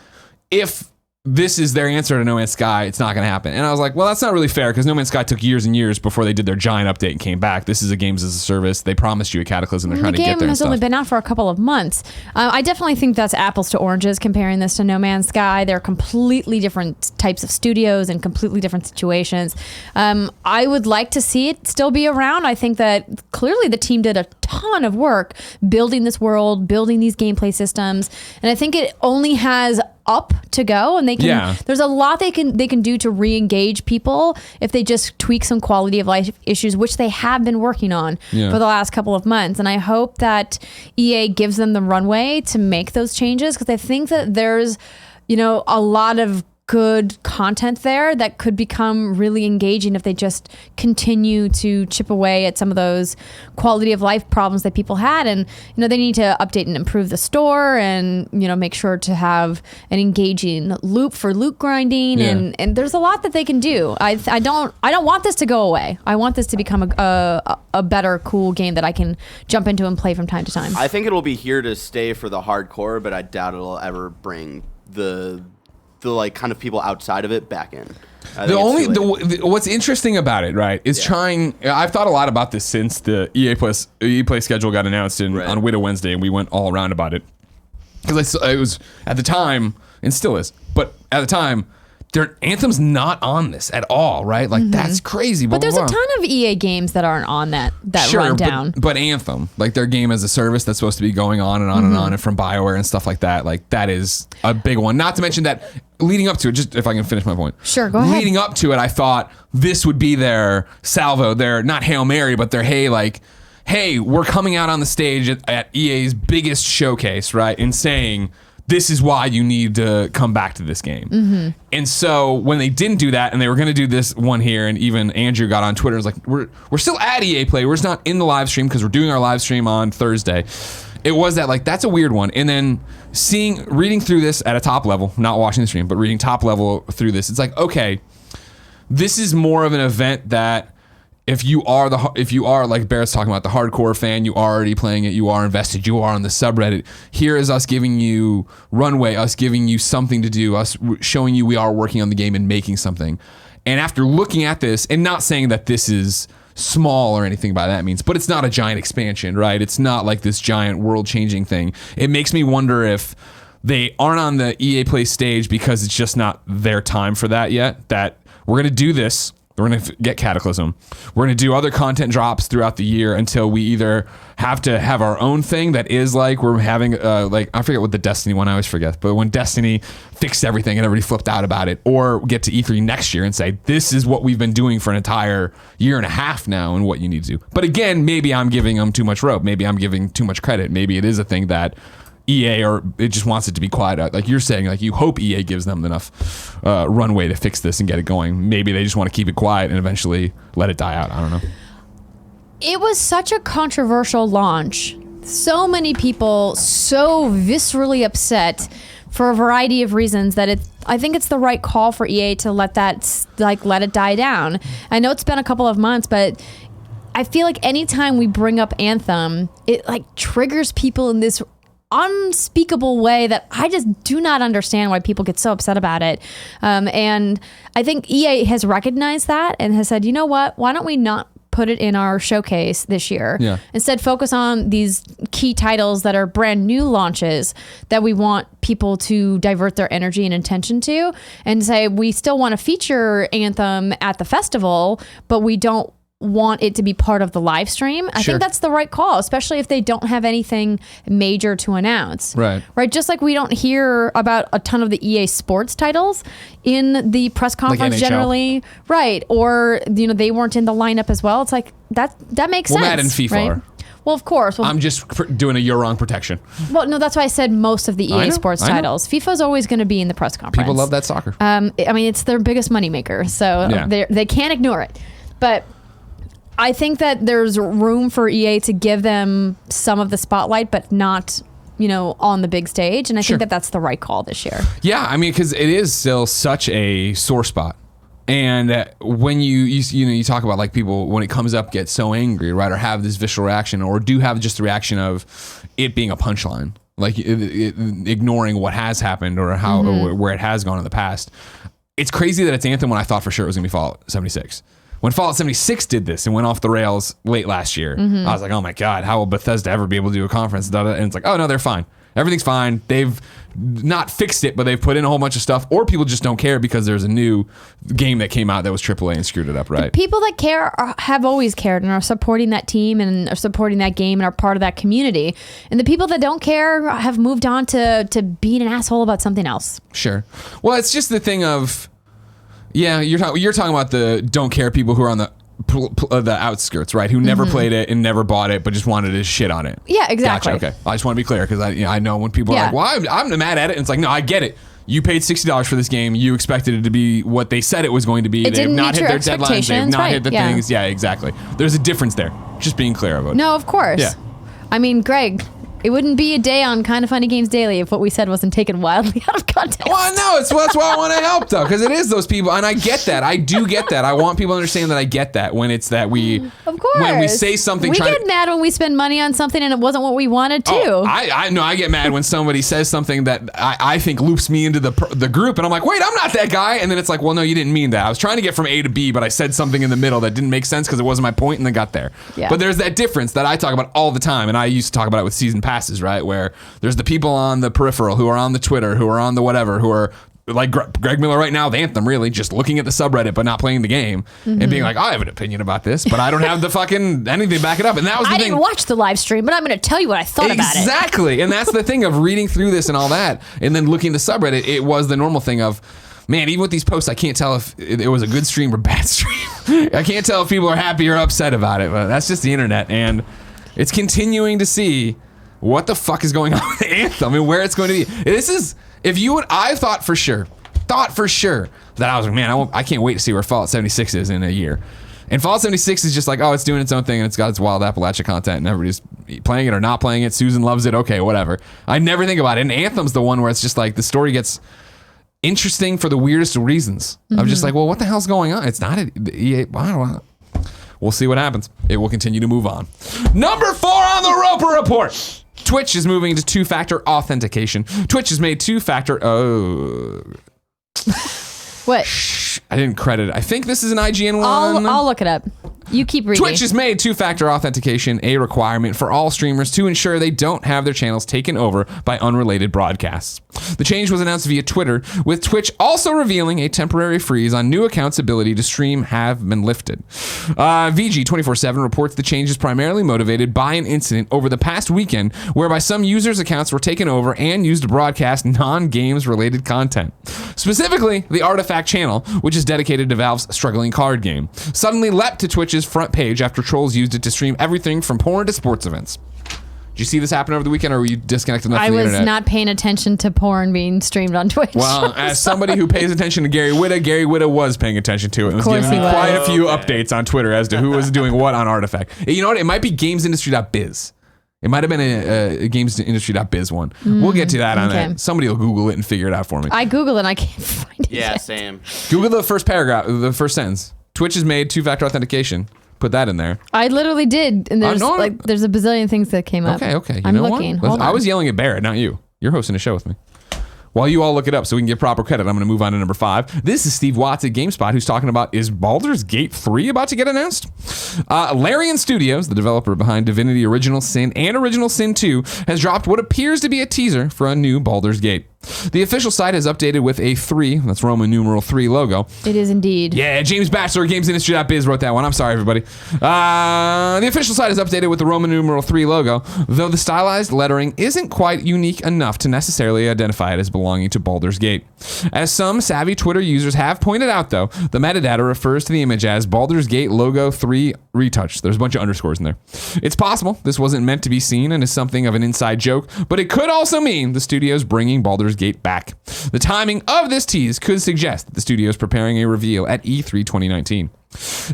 if this is their answer to No Man's Sky, it's not going to happen. And I was like, well, that's not really fair because No Man's Sky took years and years before they did their giant update and came back. This is a games as a service. They promised you a Cataclysm. They're trying to get there. The game has only been out for a couple of months. I definitely think that's apples to oranges comparing this to No Man's Sky. They're completely different types of studios and completely different situations. I would like to see it still be around. I think that clearly the team did a ton of work building this world, building these gameplay systems. And I think it only has up to go, and they can there's a lot they can do to re-engage people if they just tweak some quality of life issues, which they have been working on for the last couple of months. And I hope that EA gives them the runway to make those changes, because I think that there's a lot of good content there that could become really engaging if they just continue to chip away at some of those quality of life problems that people had. And they need to update and improve the store, and make sure to have an engaging loop for loot grinding, and there's a lot that they can do. I don't want this to go away. I want this to become a better, cool game that I can jump into and play from time to time. I think it'll be here to stay for the hardcore, but I doubt it'll ever bring the like kind of people outside of it back in. What's interesting about it, right, is trying. I've thought a lot about this since the EA Play schedule got announced on Whitta Wednesday, and we went all around about it, because it was at the time, and still is, but at the time, Anthem's not on this at all, right? Like that's crazy. But there's a ton of EA games that aren't on that rundown. But Anthem, like their game as a service that's supposed to be going on and on and on, and from BioWare and stuff like that, like that is a big one. Not to mention that leading up to it, just if I can finish my point. Sure, go ahead. Leading up to it, I thought this would be their salvo, their not Hail Mary, but their hey, we're coming out on the stage at EA's biggest showcase, right? And saying, this is why you need to come back to this game. And so when they didn't do that, and they were going to do this one here, and even Andrew got on Twitter, was like, we're still at EA Play. We're just not in the live stream because we're doing our live stream on Thursday. It was that, like, that's a weird one. And then reading through this at a top level, not watching the stream, but reading top level through this, it's like, okay, this is more of an event that if you are like Barrett's talking about, the hardcore fan, you are already playing it, you are invested, you are on the subreddit. Here is us giving you runway, us giving you something to do, us showing you we are working on the game and making something. And after looking at this, and not saying that this is small or anything by that means, but it's not a giant expansion, right? It's not like this giant world-changing thing. It makes me wonder if they aren't on the EA Play stage because it's just not their time for that yet, that we're going to do this. We're going to get Cataclysm. We're going to do other content drops throughout the year until we either have to have our own thing that is like we're having like I forget what the Destiny one, I always forget, but when Destiny fixed everything and everybody flipped out about it, or get to E3 next year and say this is what we've been doing for an entire year and a half now and what you need to do. But again, maybe I'm giving them too much rope. Maybe I'm giving too much credit. Maybe it is a thing that EA or it just wants it to be quiet. Like you're saying, like you hope EA gives them enough runway to fix this and get it going. Maybe they just want to keep it quiet and eventually let it die out. I don't know. It was such a controversial launch. So many people so viscerally upset for a variety of reasons that I think it's the right call for EA to let it die down. I know it's been a couple of months, but I feel like anytime we bring up Anthem, it like triggers people in this unspeakable way that I just do not understand why people get so upset about it. And I think EA has recognized that and has said, you know what, why don't we not put it in our showcase this year? Yeah. Instead, focus on these key titles that are brand new launches that we want people to divert their energy and attention to, and say, we still want to feature Anthem at the festival, but we don't want it to be part of the live stream. I think that's the right call, especially if they don't have anything major to announce. Right. Just like we don't hear about a ton of the EA Sports titles in the press conference like generally. Right. Or, they weren't in the lineup as well. It's like that makes sense. Madden and FIFA right? are. Well, of course. Well, I'm just doing a you're wrong protection. Well, no, that's why I said most of the EA Sports titles. FIFA's always going to be in the press conference. People love that soccer. I mean, it's their biggest moneymaker, so they can't ignore it. But I think that there's room for EA to give them some of the spotlight, but not, on the big stage. And I think that that's the right call this year. Yeah, I mean, because it is still such a sore spot. And when you talk about like people, when it comes up, get so angry, right? Or have this visceral reaction, or do have just the reaction of it being a punchline, like ignoring what has happened or how or where it has gone in the past. It's crazy that it's Anthem when I thought for sure it was going to be Fallout 76. When Fallout 76 did this and went off the rails late last year, I was like, oh my God, how will Bethesda ever be able to do a conference? And it's like, oh no, they're fine. Everything's fine. They've not fixed it, but they've put in a whole bunch of stuff, or people just don't care because there's a new game that came out that was AAA and screwed it up, right? The people that care have always cared and are supporting that team and are supporting that game and are part of that community. And the people that don't care have moved on to being an asshole about something else. Sure. Well, it's just the thing of, you're talking about the don't care people who are on the outskirts, right? Who never played it and never bought it, but just wanted to shit on it. Yeah, exactly. Gotcha. Okay, I just want to be clear because I know when people are like, "Well, I'm mad at it," and it's like, no, I get it. You paid $60 for this game. You expected it to be what they said it was going to be. They've not hit their deadlines. They've not hit the things. Yeah, exactly. There's a difference there. Just being clear about it. No, of course. Yeah. I mean, Greg, it wouldn't be a day on Kind of Funny Games Daily if what we said wasn't taken wildly out of context. Well, no, that's why I want to help, though, because it is those people, and I get that. I do get that. I want people to understand that I get that when it's that we, of course, when we say something, we get mad when we spend money on something and it wasn't what we wanted to. Oh, I know. I get mad when somebody says something that I think loops me into the group, and I'm like, wait, I'm not that guy, and then it's like, well, no, you didn't mean that. I was trying to get from A to B, but I said something in the middle that didn't make sense because it wasn't my point, and then got there. Yeah. But there's that difference that I talk about all the time, and I used to talk about it with season passes, right, where there's the people on the peripheral who are on the Twitter, who are on the whatever, who are like Greg Miller right now with Anthem, really just looking at the subreddit but not playing the game and being like, I have an opinion about this, but I don't have the fucking anything to back it up. And that was the thing. I didn't watch the live stream, but I'm going to tell you what I thought about it. Exactly. And that's the thing of reading through this and all that, and then looking at the subreddit. It was the normal thing of, man, even with these posts, I can't tell if it was a good stream or bad stream. I can't tell if people are happy or upset about it, but that's just the internet, and it's continuing to see what the fuck is going on with Anthem and where it's going to be. This is, I thought for sure that I was like, man, I can't wait to see where Fallout 76 is in a year. And Fallout 76 is just like, oh, it's doing its own thing and it's got its wild Appalachia content and everybody's playing it or not playing it. Susan loves it. Okay, whatever. I never think about it. And Anthem's the one where it's just like the story gets interesting for the weirdest of reasons. I'm just like, well, what the hell's going on? It's not EA. We'll see what happens. It will continue to move on. Number 4 on the Roper Report. Twitch is moving to 2-factor authentication. Twitch has made 2-factor. What? I didn't credit it. I think this is an IGN one. I'll look it up. You keep reading. Twitch has made two-factor authentication a requirement for all streamers to ensure they don't have their channels taken over by unrelated broadcasts. The change was announced via Twitter, with Twitch also revealing a temporary freeze on new accounts' ability to stream have been lifted. VG247 reports the change is primarily motivated by an incident over the past weekend whereby some users' accounts were taken over and used to broadcast non-games related content. Specifically, the Artifact channel, which is dedicated to Valve's struggling card game, suddenly leapt to Twitch's front page after trolls used it to stream everything from porn to sports events. Did you see this happen over the weekend, or were you disconnected enough from the internet? I was not paying attention to porn being streamed on Twitch. Well, as somebody who pays attention to Gary Whitta was paying attention to it and was giving me quite a few updates on Twitter as to who was doing what on Artifact. You know what? It might be gamesindustry.biz. It might have been a gamesindustry.biz one. We'll get to that on that. Somebody will Google it and figure it out for me. I Google it and I can't find it. Yeah, same. Google the first paragraph, the first sentence. Twitch has made two-factor authentication. Put that in there. I literally did, and there's there's a bazillion things that came up. Okay. I'm looking. Hold on. I was yelling at Barrett, not you. You're hosting a show with me. While you all look it up so we can give proper credit, I'm going to move on to number 5. This is Steve Watts at GameSpot, who's talking about, is Baldur's Gate 3 about to get announced? Larian Studios, the developer behind Divinity Original Sin and Original Sin 2, has dropped what appears to be a teaser for a new Baldur's Gate. The official site has updated with a 3, that's Roman numeral 3 logo. It is indeed. Yeah, James Batchelor, GamesIndustry.biz wrote that one. I'm sorry, everybody. The official site is updated with the Roman numeral 3 logo, though the stylized lettering isn't quite unique enough to necessarily identify it as belonging to Baldur's Gate. As some savvy Twitter users have pointed out, though, the metadata refers to the image as Baldur's Gate logo 3 retouched. There's a bunch of underscores in there. It's possible this wasn't meant to be seen and is something of an inside joke, but it could also mean the studio's bringing Baldur's Gate back. The timing of this tease could suggest that the studio is preparing a reveal at E3 2019.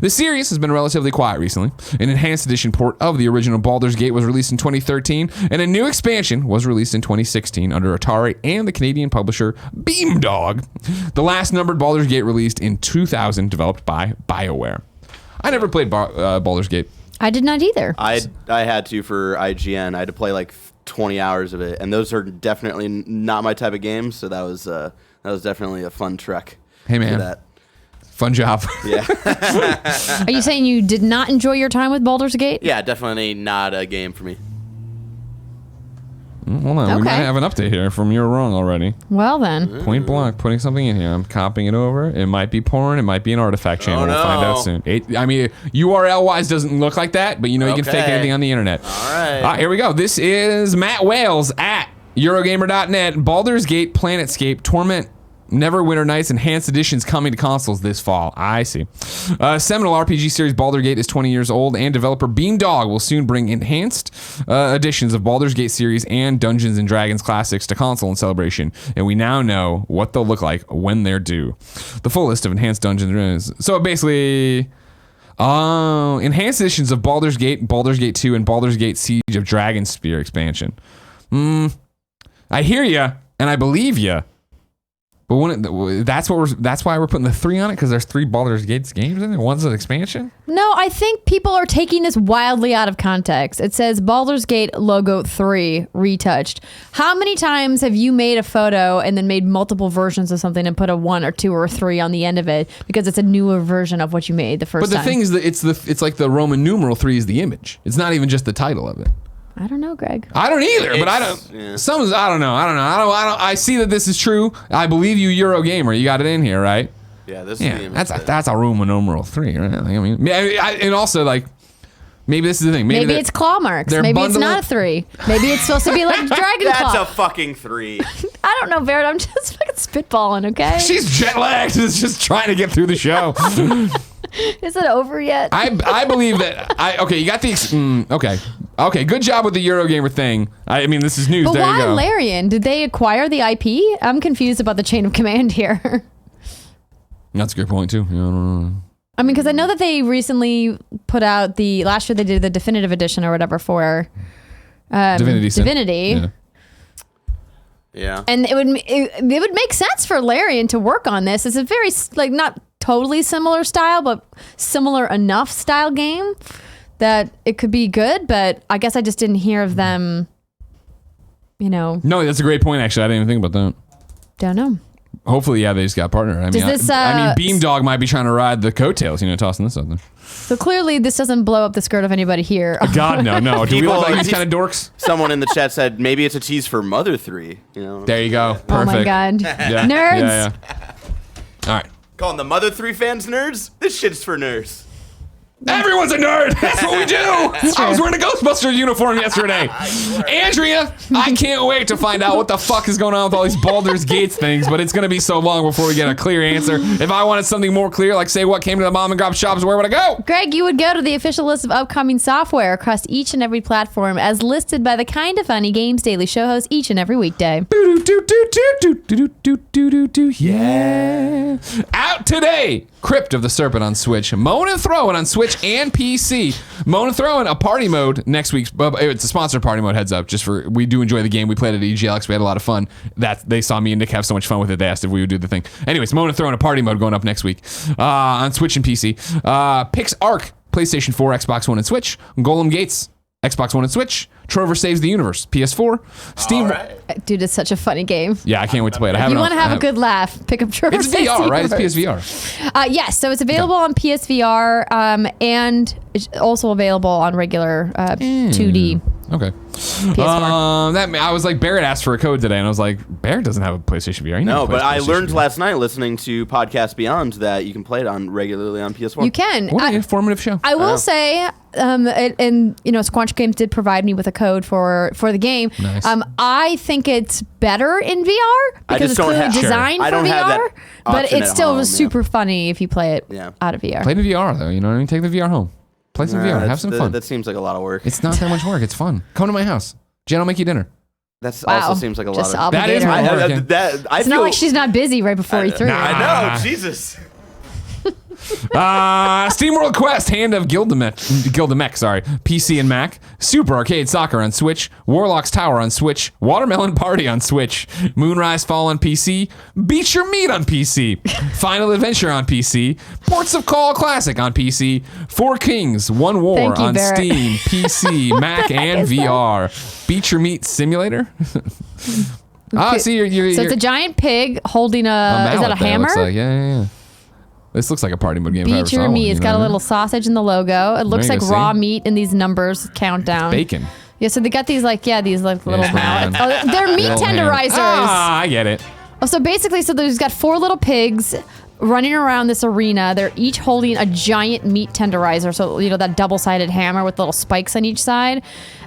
The series has been relatively quiet recently. An enhanced edition port of the original Baldur's Gate was released in 2013, and a new expansion was released in 2016 under Atari and the Canadian publisher Beamdog. The last numbered Baldur's Gate released in 2000, developed by BioWare. I never played Baldur's Gate. I did not either. I had to for IGN. I had to play like 20 hours of it, and those are definitely not my type of games. So that was definitely a fun trek. Hey man, that. Fun job. Yeah. Are you saying you did not enjoy your time with Baldur's Gate? Yeah, definitely not a game for me. Hold on, we might have an update here from You're Wrong already. Well then. Point blank, putting something in here. I'm copying it over. It might be porn. It might be an Artifact channel. Oh, no. We'll find out soon. I mean, URL-wise doesn't look like that, but you know you can fake anything on the internet. All right. Here we go. This is Matt Wales at Eurogamer.net. Baldur's Gate, Planetscape, Torment, Neverwinter Nights Enhanced Editions coming to consoles this fall. I see. Seminal RPG series Baldur's Gate is 20 years old, and developer Beamdog will soon bring enhanced editions of Baldur's Gate series and Dungeons & Dragons classics to console in celebration, and we now know what they'll look like when they're due. The full list of enhanced Dungeons & Dragons. So basically, enhanced editions of Baldur's Gate, Baldur's Gate 2, and Baldur's Gate Siege of Dragonspear expansion. I hear ya, and I believe ya. But that's why we're putting the 3 on it, because there's 3 Baldur's Gate games in it. One's an expansion. No, I think people are taking this wildly out of context. It says Baldur's Gate logo 3 retouched. How many times have you made a photo and then made multiple versions of something and put a 1 or 2 or 3 on the end of it because it's a newer version of what you made the first time? But the thing is that it's like the Roman numeral 3 is the image. It's not even just the title of it. I don't know, Greg. I don't either, but I don't. Yeah. I don't know. I see that this is true. I believe you, Eurogamer. You got it in here, right? Yeah, this is the image. That's a Roman numeral 3, right? Like, I mean, and also like maybe this is the thing. Maybe it's claw marks. Maybe it's not a 3. Maybe it's supposed to be like dragon claw. That's a fucking 3. I don't know, Barrett. I'm just fucking spitballing, okay? She's jet lagged. It's just trying to get through the show. Is it over yet? I believe that. Okay, you got the. Okay, good job with the Eurogamer thing. I mean, this is news. But there why you go. Larian? Did they acquire the IP? I'm confused about the chain of command here. That's a good point too. Yeah, I don't know. I mean, because I know that they recently put out last year they did the definitive edition or whatever for Divinity. Yeah. And it would make sense for Larian to work on this. It's a very not totally similar style, but similar enough style game that it could be good. But I guess I just didn't hear of them. No, that's a great point. Actually, I didn't even think about that. Don't know. Hopefully, yeah, they just got a partner. I mean, this, I mean, Beamdog might be trying to ride the coattails, tossing this out there. So clearly, this doesn't blow up the skirt of anybody here. God, no. Do we look like these kind of dorks? Someone in the chat said maybe it's a tease for Mother 3. There you go. Perfect. Oh my God. Yeah. Nerds. Yeah. All right. Calling the Mother 3 fans nerds? This shit's for nerds. Everyone's a nerd. That's what we do. I was wearing a Ghostbusters uniform yesterday. Andrea, I can't wait to find out what the fuck is going on with all these Baldur's Gates things, but it's going to be so long before we get a clear answer. If I wanted something more clear, like say what came to the mom and grab shops, where would I go? Greg, you would go to the official list of upcoming software across each and every platform as listed by the Kinda Funny Games Daily Show host each and every weekday. Yeah. Out today, Crypt of the Serpent on Switch, Moan and Throwin' on Switch and PC. Moan and Throwin', a party mode next week. It's a sponsored party mode, heads up. We do enjoy the game. We played it at EGLX. We had a lot of fun. They saw me and Nick have so much fun with it. They asked if we would do the thing. Anyways, Moan and Throwin', a party mode going up next week on Switch and PC. Pix Arc, PlayStation 4, Xbox One, and Switch. Golem Gates, Xbox One and Switch. Trover Saves the Universe, PS4. Steam. Right. Dude, it's such a funny game. Yeah, I can't wait to play it. If you want to have a good laugh, pick up Trover It's Saves the VR, right? It's Universe. PSVR. Yes, so it's available on PSVR and it's also available on regular 2D. Okay. PS4. I was like, Barrett asked for a code today, and I was like, Barrett doesn't have a PlayStation VR. No, but I learned last night listening to Podcast Beyond that you can play it regularly on PS4. You can. What an informative show. I will say, and Squanch Games did provide me with a code for the game. Nice. I think it's better in VR because it's clearly designed I for don't have VR, that but option it's at still home, super funny if you play it out of VR. Play the VR, though. You know what I mean? Take the VR home. Play some VR. Have some fun. That seems like a lot of work. It's not that much work. It's fun. Come to my house. Jen will make you dinner. That also seems like a lot of That is my work. It's not like she's not busy right before E3. I know. Jesus. SteamWorld Quest, Hand of Gilgamesh, PC and Mac. Super Arcade Soccer on Switch. Warlock's Tower on Switch. Watermelon Party on Switch. Moonrise Fall on PC. Beat Your Meat on PC. Final Adventure on PC. Ports of Call Classic on PC. Four Kings, One War on Barrett. Steam, PC, Mac, and VR. Beat Your Meat Simulator. See, you're So it's a giant pig holding mallet is that a there, hammer? looks like. Yeah. This looks like a party mode game. Beat Your Meat. It's got a little sausage in the logo. It looks There you like go, raw see? meat in these numbers countdown. Bacon. Yeah, so they got these these little man. mallets. Oh, they're meat Little man. tenderizers. I get it. Oh, so basically, there's got four little pigs running around this arena. They're each holding a giant meat tenderizer. So, that double-sided hammer with little spikes on each side.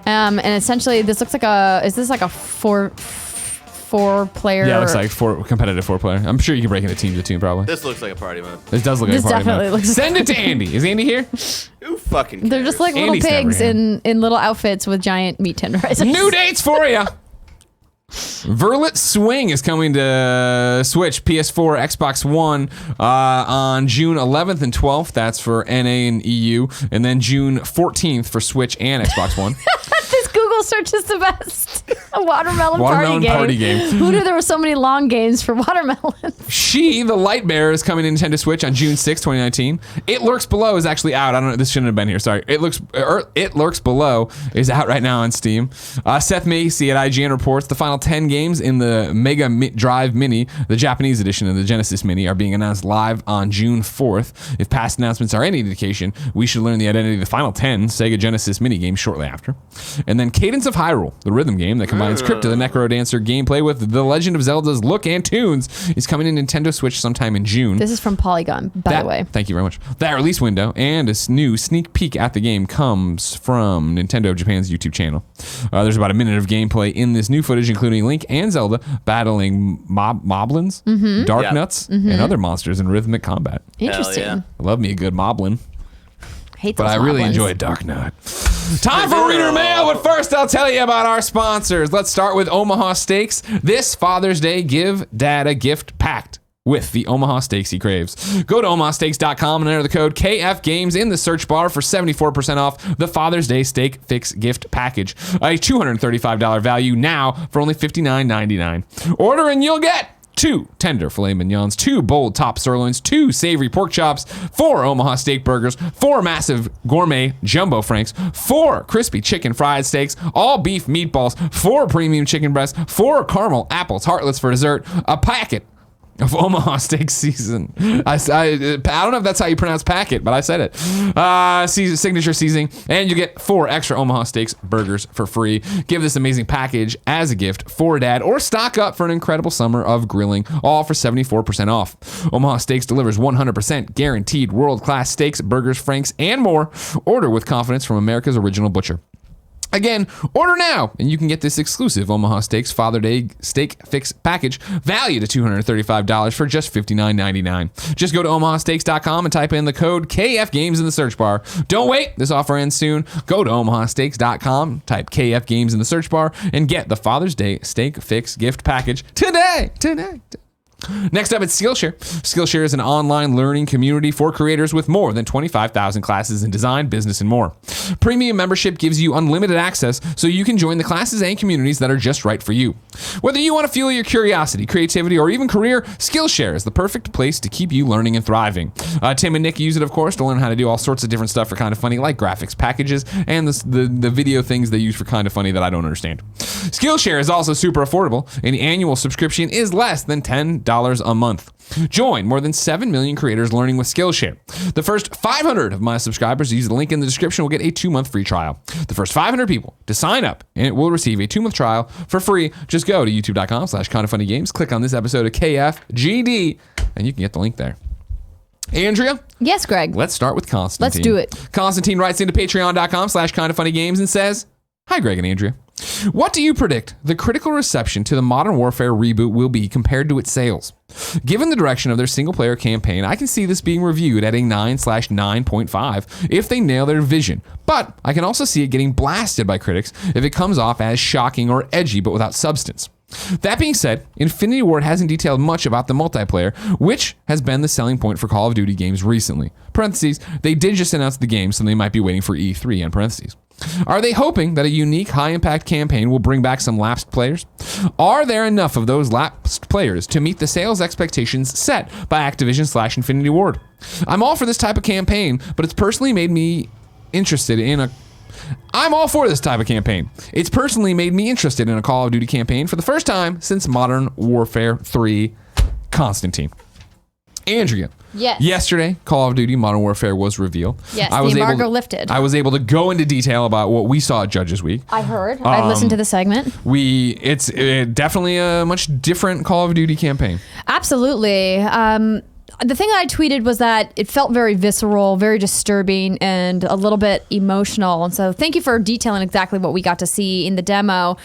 And essentially, this looks like is this like a four-player? Yeah, it looks like competitive four-player. I'm sure you can break into teams of two, probably. This looks like a party mode. This does look like a party definitely mode. looks Send it to Andy. Is Andy here? Who fucking cares? They're just like little Andy's never pigs here. in little outfits with giant meat tenderizers. New dates for you. Verlet Swing is coming to Switch, PS4, Xbox One on June 11th and 12th. That's for NA and EU. And then June 14th for Switch and Xbox One. This Google search is the best. A watermelon Party game. Who knew there were so many long games for watermelon? She, the Light Bearer, is coming to Nintendo Switch on June 6, 2019. It Lurks Below is actually out. I don't know. This shouldn't have been here. Sorry. It Lurks Below is out right now on Steam. Seth Macy at IGN reports the final 10 games in the Mega Drive Mini, the Japanese edition of the Genesis Mini, are being announced live on June 4th. If past announcements are any indication, we should learn the identity of the final 10 Sega Genesis mini games shortly after. And then Cadence of Hyrule, the rhythm game that combines Crypt of the Necrodancer gameplay with The Legend of Zelda's look and tunes, is coming to Nintendo Switch sometime in June. This is from Polygon, by the way. Thank you very much. That release window and a new sneak peek at the game comes from Nintendo Japan's YouTube channel. There's about a minute of gameplay in this new footage, including Link and Zelda battling moblins, dark nuts, and other monsters in rhythmic combat. Interesting. Hell I love me a good moblin. Hate But those I really moblins. enjoy Dark Knight. Time for reader mail, but first I'll tell you about our sponsors. Let's start with Omaha Steaks. This Father's Day, give Dad a gift packed with the Omaha Steaks he craves. Go to omahasteaks.com and enter the code KFGames in the search bar for 74% off the Father's Day Steak Fix gift package. A $235 value now for only $59.99. Order and you'll get 2 tender filet mignons, 2 bold top sirloins, 2 savory pork chops, 4 Omaha steak burgers, 4 massive gourmet jumbo franks, 4 crispy chicken fried steaks, all beef meatballs, 4 premium chicken breasts, 4 caramel apples heartless for dessert, a packet of Omaha Steaks season. I don't know if that's how you pronounce packet, but I said it. Signature seasoning, and you get 4 extra Omaha Steaks burgers for free. Give this amazing package as a gift for dad, or stock up for an incredible summer of grilling, all for 74% off. Omaha Steaks delivers 100% guaranteed world-class steaks, burgers, franks, and more. Order with confidence from America's original butcher. Again, order now, and you can get this exclusive Omaha Steaks Father Day Steak Fix package valued at $235 for just $59.99. Just go to omahasteaks.com and type in the code KFGames in the search bar. Don't wait, this offer ends soon. Go to omahasteaks.com, type KF Games in the search bar, and get the Father's Day Steak Fix gift package today. Next up, it's Skillshare. Skillshare is an online learning community for creators with more than 25,000 classes in design, business, and more. Premium membership gives you unlimited access so you can join the classes and communities that are just right for you. Whether you want to fuel your curiosity, creativity, or even career, Skillshare is the perfect place to keep you learning and thriving. Tim and Nick use it, of course, to learn how to do all sorts of different stuff for Kind of Funny, like graphics packages and the video things they use for Kind of Funny that I don't understand. Skillshare is also super affordable, and the annual subscription is less than $10 a month. Join more than 7 million creators learning with Skillshare. The first 500 of my subscribers use the link in the description will get a 2-month free trial. The first 500 people to sign up and it will receive a 2-month trial for free. Just go to youtube.com/kindoffunnygames, click on this episode of KFGD, and you can get the link there. Andrea? Yes, Greg. Let's start with Constantine. Let's do it. Constantine writes into patreon.com/kindoffunnygames and says, "Hi, Greg and Andrea. What do you predict the critical reception to the Modern Warfare reboot will be compared to its sales? Given the direction of their single-player campaign, I can see this being reviewed at a 9/9.5 if they nail their vision, but I can also see it getting blasted by critics if it comes off as shocking or edgy but without substance. That being said, Infinity Ward hasn't detailed much about the multiplayer, which has been the selling point for Call of Duty games recently. Parentheses, they did just announce the game, so they might be waiting for E3 in parentheses. Are they hoping that a unique, high-impact campaign will bring back some lapsed players? Are there enough of those lapsed players to meet the sales expectations set by Activision/Infinity Ward? I'm all for this type of campaign, but it's personally made me interested in a... I'm all for this type of campaign. It's personally made me interested in a Call of Duty campaign for the first time since Modern Warfare 3. Constantine." Andrea. Yes. Yesterday, Call of Duty Modern Warfare was revealed. Yes, the embargo lifted. I was able to go into detail about what we saw at Judges Week. I heard. I listened to the segment. It's definitely a much different Call of Duty campaign. Absolutely. The thing that I tweeted was that it felt very visceral, very disturbing, and a little bit emotional. And so thank you for detailing exactly what we got to see in the demo.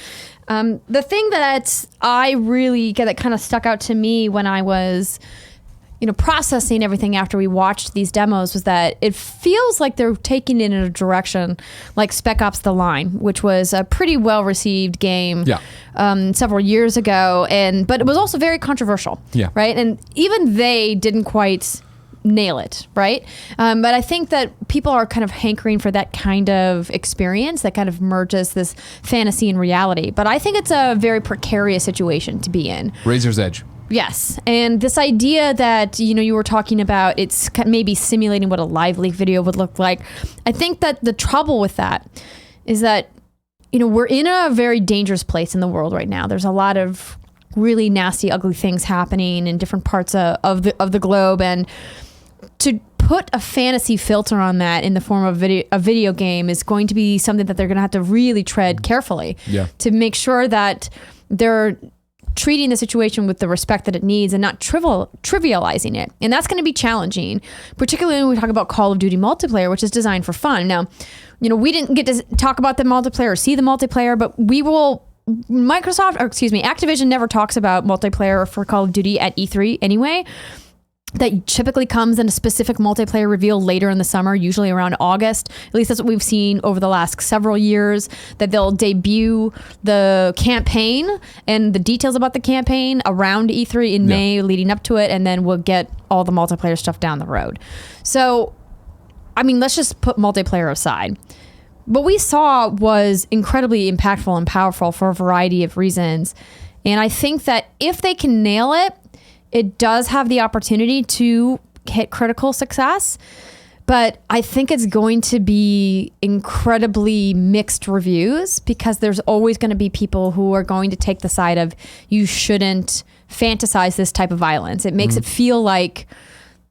The thing that that kind of stuck out to me when I was processing everything after we watched these demos was that it feels like they're taking it in a direction like Spec Ops: The Line, which was a pretty well-received game several years ago, but it was also very controversial, right? And even they didn't quite nail it, right? But I think that people are kind of hankering for that kind of experience that kind of merges this fantasy and reality. But I think it's a very precarious situation to be in. Razor's Edge. Yes. And this idea that, you were talking about, it's maybe simulating what a live leak video would look like. I think that the trouble with that is that, we're in a very dangerous place in the world right now. There's a lot of really nasty, ugly things happening in different parts of the globe. And to put a fantasy filter on that in the form of a video game is going to be something that they're going to have to really tread carefully to make sure that they're treating the situation with the respect that it needs and not trivializing it. And that's going to be challenging, particularly when we talk about Call of Duty multiplayer, which is designed for fun. Now, we didn't get to talk about the multiplayer or see the multiplayer, but Activision never talks about multiplayer for Call of Duty at E3 anyway. That typically comes in a specific multiplayer reveal later in the summer, usually around August. At least that's what we've seen over the last several years, that they'll debut the campaign and the details about the campaign around E3 in May leading up to it, and then we'll get all the multiplayer stuff down the road. So, let's just put multiplayer aside. What we saw was incredibly impactful and powerful for a variety of reasons. And I think that if they can nail it, it does have the opportunity to hit critical success. But I think it's going to be incredibly mixed reviews because there's always going to be people who are going to take the side of you shouldn't fantasize this type of violence. It makes it feel like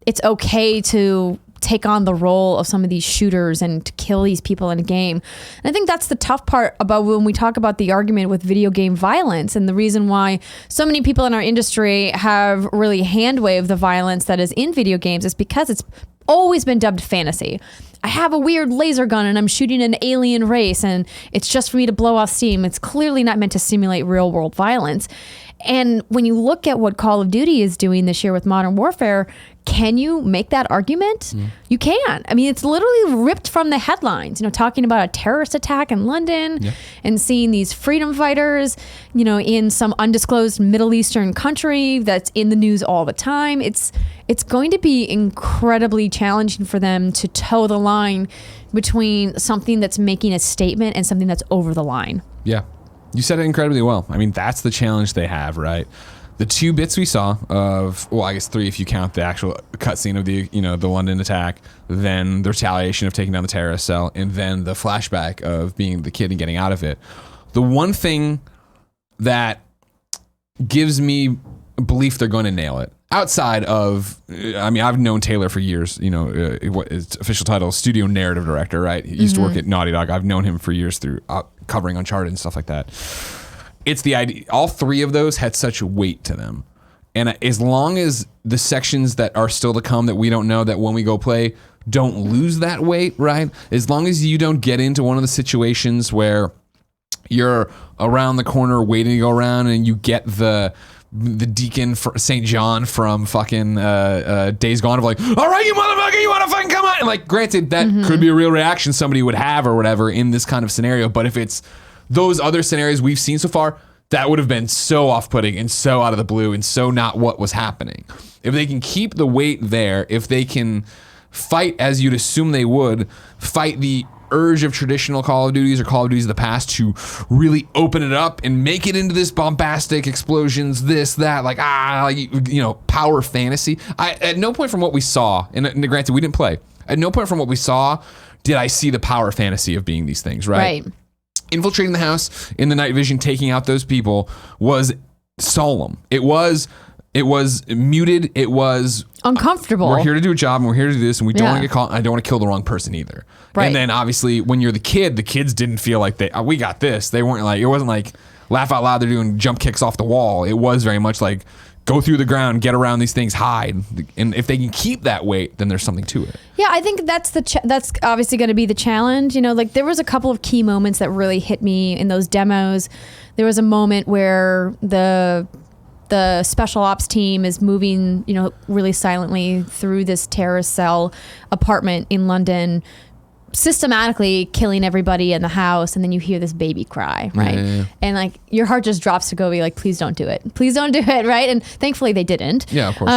it's okay to take on the role of some of these shooters and to kill these people in a game. And I think that's the tough part about when we talk about the argument with video game violence, and the reason why so many people in our industry have really hand-waved the violence that is in video games is because it's always been dubbed fantasy. I have a weird laser gun and I'm shooting an alien race and it's just for me to blow off steam. It's clearly not meant to simulate real world violence. And when you look at what Call of Duty is doing this year with Modern Warfare, can you make that argument? You can't. I mean, it's literally ripped from the headlines, talking about a terrorist attack in London and seeing these freedom fighters, in some undisclosed Middle Eastern country that's in the news all the time. It's going to be incredibly challenging for them to toe the line between something that's making a statement and something that's over the line. Yeah. You said it incredibly well. I mean, that's the challenge they have, right? The 2 bits we saw of, well, I guess 3 if you count the actual cutscene of the, the London attack, then the retaliation of taking down the terrorist cell, and then the flashback of being the kid and getting out of it. The one thing that gives me belief they're going to nail it, outside of, I mean, I've known Taylor for years, what his official title is studio narrative director, right? He used to work at Naughty Dog. I've known him for years through covering Uncharted and stuff like that. It's the idea. All 3 of those had such weight to them. And as long as the sections that are still to come that we don't know, that when we go play, don't lose that weight, right? As long as you don't get into one of the situations where you're around the corner waiting to go around and you get the deacon for St. John from fucking Days Gone of like, all right, you motherfucker, you want to fucking come on? And like, granted, that could be a real reaction somebody would have or whatever in this kind of scenario. But if it's those other scenarios we've seen so far, that would have been so off-putting and so out of the blue and so not what was happening. If they can keep the weight there, if they can fight as you'd assume they would, fight the urge of traditional Call of Duties or Call of Duties of the past to really open it up and make it into this bombastic explosions, this, that, power fantasy. At no point from what we saw, and granted we didn't play, at no point from what we saw did I see the power fantasy of being these things, right? Infiltrating the house in the night vision, taking out those people was solemn. It was muted. It was uncomfortable. We're here to do a job and we're here to do this and we don't want to get caught. I don't want to kill the wrong person either. Right. And then obviously when you're the kids didn't feel like we got this. They weren't like, it wasn't like laugh out loud, they're doing jump kicks off the wall. It was very much like go through the ground, get around these things, hide. And if they can keep that weight, then there's something to it. Yeah, I think that's that's obviously going to be the challenge. There was a couple of key moments that really hit me in those demos. There was a moment where the special ops team is moving, really silently through this terrorist cell apartment in London, systematically killing everybody in the house, and then you hear this baby cry, right? Yeah. And like your heart just drops to go be like, please don't do it. Please don't do it, right? And thankfully they didn't. Yeah, of course.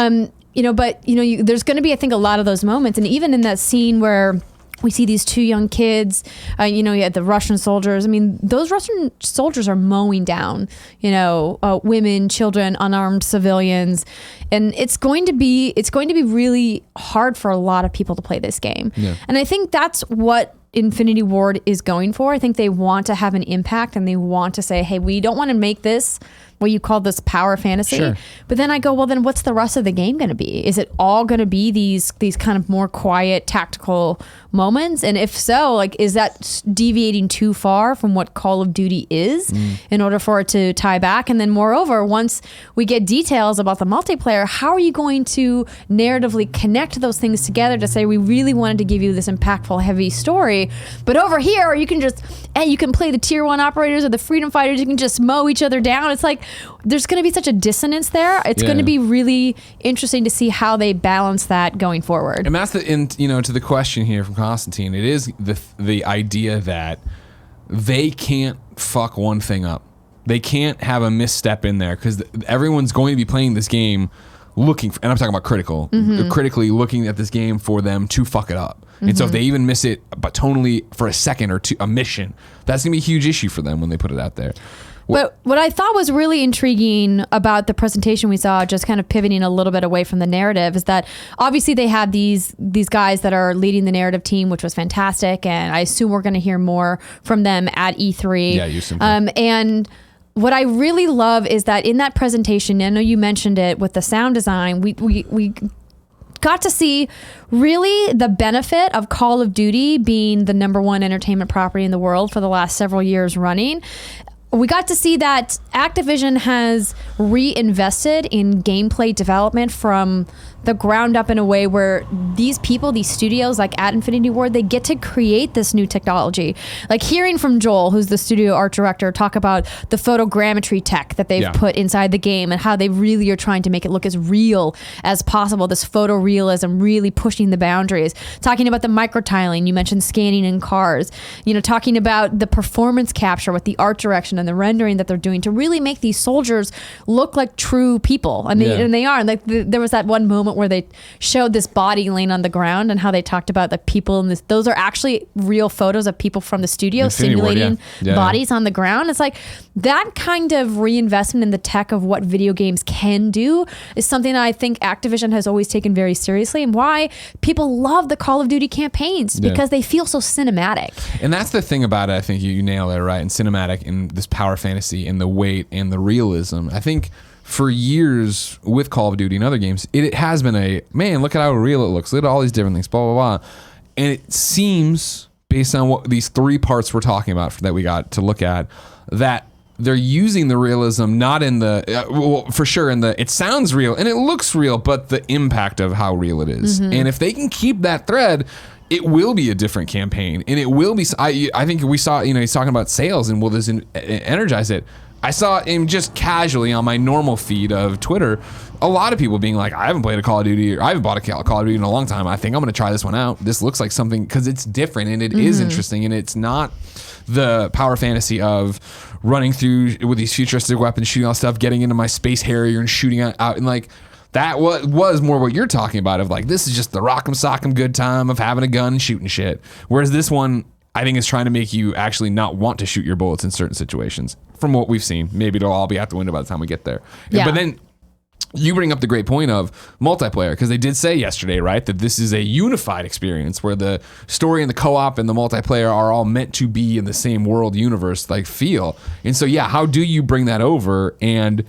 There's going to be, I think, a lot of those moments. And even in that scene where we see these 2 young kids, you had the Russian soldiers. I mean, those Russian soldiers are mowing down, women, children, unarmed civilians. And it's going to be really hard for a lot of people to play this game. Yeah. And I think that's what Infinity Ward is going for. I think they want to have an impact and they want to say, hey, we don't want to make this what you call this power fantasy. Sure. But then I go, well, then what's the rest of the game going to be? Is it all going to be these kind of more quiet tactical moments? And if so, like, is that deviating too far from what Call of Duty is in order for it to tie back? And then moreover, once we get details about the multiplayer, how are you going to narratively connect those things together to say, we really wanted to give you this impactful, heavy story, but over here, you can play the tier 1 operators or the freedom fighters, you can just mow each other down. It's like, there's going to be such a dissonance there. It's going to be really interesting to see how they balance that going forward. And that's to the question here from Constanine. It is the idea that they can't fuck one thing up. They can't have a misstep in there because everyone's going to be playing this game looking for, and I'm talking about critically looking at this game for them to fuck it up. And so if they even miss it, but tonally for a second or two, a mission, that's going to be a huge issue for them when they put it out there. But what I thought was really intriguing about the presentation we saw, just kind of pivoting a little bit away from the narrative, is that obviously they have these guys that are leading the narrative team, which was fantastic, and I assume we're going to hear more from them at E3. Yeah, you assume. And what I really love is that in that presentation, I know you mentioned it with the sound design, we got to see really the benefit of Call of Duty being the #1 entertainment property in the world for the last several years running. We got to see that Activision has reinvested in gameplay development from the ground up in a way where these people, these studios like at Infinity Ward, they get to create this new technology. Like hearing from Joel, who's the studio art director, talk about the photogrammetry tech that they've put inside the game and how they really are trying to make it look as real as possible. This photorealism really pushing the boundaries. Talking about the microtiling, you mentioned scanning in cars, talking about the performance capture with the art direction and the rendering that they're doing to really make these soldiers look like true people. And they are. Like there was that one moment where they showed this body laying on the ground and how they talked about the people in this. Those are actually real photos of people from the studio simulating bodies on the ground. It's like that kind of reinvestment in the tech of what video games can do is something that I think Activision has always taken very seriously, and why people love the Call of Duty campaigns because they feel so cinematic. And that's the thing about it. I think you nail it right. And cinematic and this power fantasy and the weight and the realism. I think for years with Call of Duty and other games, it has been man, look at how real it looks. Look at all these different things, blah, blah, blah. And it seems, based on what these 3 parts we're talking about that we got to look at, that they're using the realism not in the, for sure in the, it sounds real and it looks real, but the impact of how real it is. Mm-hmm. And if they can keep that thread, it will be a different campaign. And it will be, I think we saw, he's talking about sales and will this energize it. I saw him just casually on my normal feed of Twitter, a lot of people being like, I haven't played a Call of Duty, or I haven't bought a Call of Duty in a long time. I think I'm going to try this one out. This looks like something, because it's different and it is interesting, and it's not the power fantasy of running through with these futuristic weapons, shooting all stuff, getting into my Space Harrier and shooting out and like, that was more what you're talking about of like, this is just the rock'em sock'em good time of having a gun and shooting shit. Whereas this one, I think, is trying to make you actually not want to shoot your bullets in certain situations. From what we've seen, maybe it'll all be out the window by the time we get there. Yeah. But then you bring up the great point of multiplayer, because they did say yesterday, right, that this is a unified experience where the story and the co-op and the multiplayer are all meant to be in the same world universe, like feel. And so, how do you bring that over, and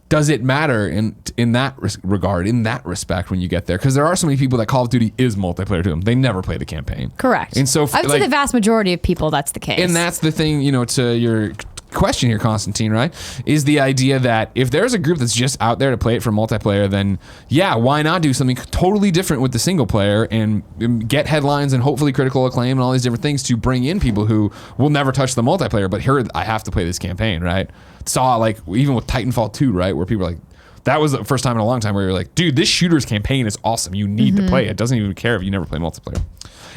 does it matter in that regard, in that respect, when you get there? Because there are so many people that Call of Duty is multiplayer to them. They never play the campaign. Correct. And so I would say the vast majority of people, that's the case. And that's the thing, to your question here, Constanine, right, is the idea that if there's a group that's just out there to play it for multiplayer, then why not do something totally different with the single player and get headlines and hopefully critical acclaim and all these different things to bring in people who will never touch the multiplayer, but here I have to play this campaign, right? Saw like even with Titanfall 2, right, where people are like, that was the first time in a long time where you're like, dude, this shooter's campaign is awesome. You need to play it. It doesn't even care if you never play multiplayer.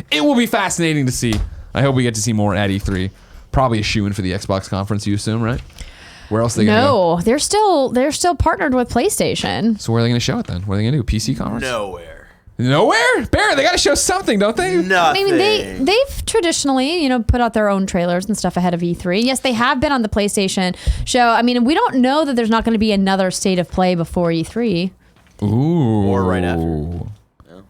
It will be fascinating to see. I hope we get to see more at E3. Probably a shoo-in for the Xbox conference, you assume, right? Where else are they going to go? No, they're still partnered with PlayStation. So where are they going to show it then? What are they going to do? PC conference? Nowhere? Barrett, they got to show something, don't they? Nothing. I mean, they've traditionally, put out their own trailers and stuff ahead of E3. Yes, they have been on the PlayStation show. I mean, we don't know that there's not going to be another state of play before E3. Ooh. Or right after.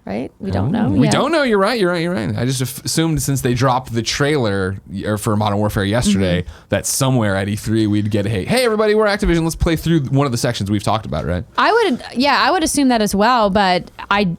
Right? We don't know. We don't know. You're right. I just assumed since they dropped the trailer for Modern Warfare yesterday that somewhere at E3 we'd get hey everybody, we're Activision. Let's play through one of the sections we've talked about, right? I would assume that as well, but I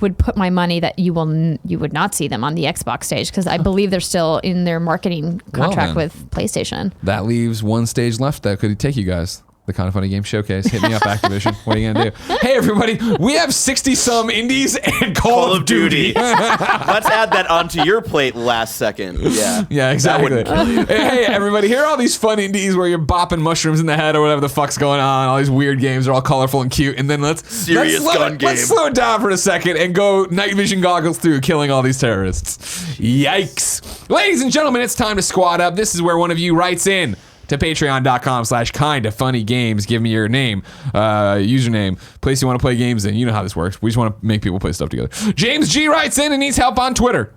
would put my money that you would not see them on the Xbox stage, because I believe they're still in their marketing contract with PlayStation. That leaves one stage left that could take you guys. The Kind of Funny Game Showcase. Hit me up, Activision. What are you going to do? Hey, everybody. We have 60-some indies and Call of Duty. Let's add that onto your plate last second. Yeah. Yeah, exactly. Hey, everybody. Here are all these fun indies where you're bopping mushrooms in the head or whatever the fuck's going on. All these weird games are all colorful and cute. And then let's slow it down for a second and go night vision goggles through killing all these terrorists. Yikes. Ladies and gentlemen, it's time to squad up. This is where one of you writes in to patreon.com/kindafunnygames. Give me your name, username, place you want to play games in. You know how this works. We just want to make people play stuff together. James G writes in and needs help on Twitter.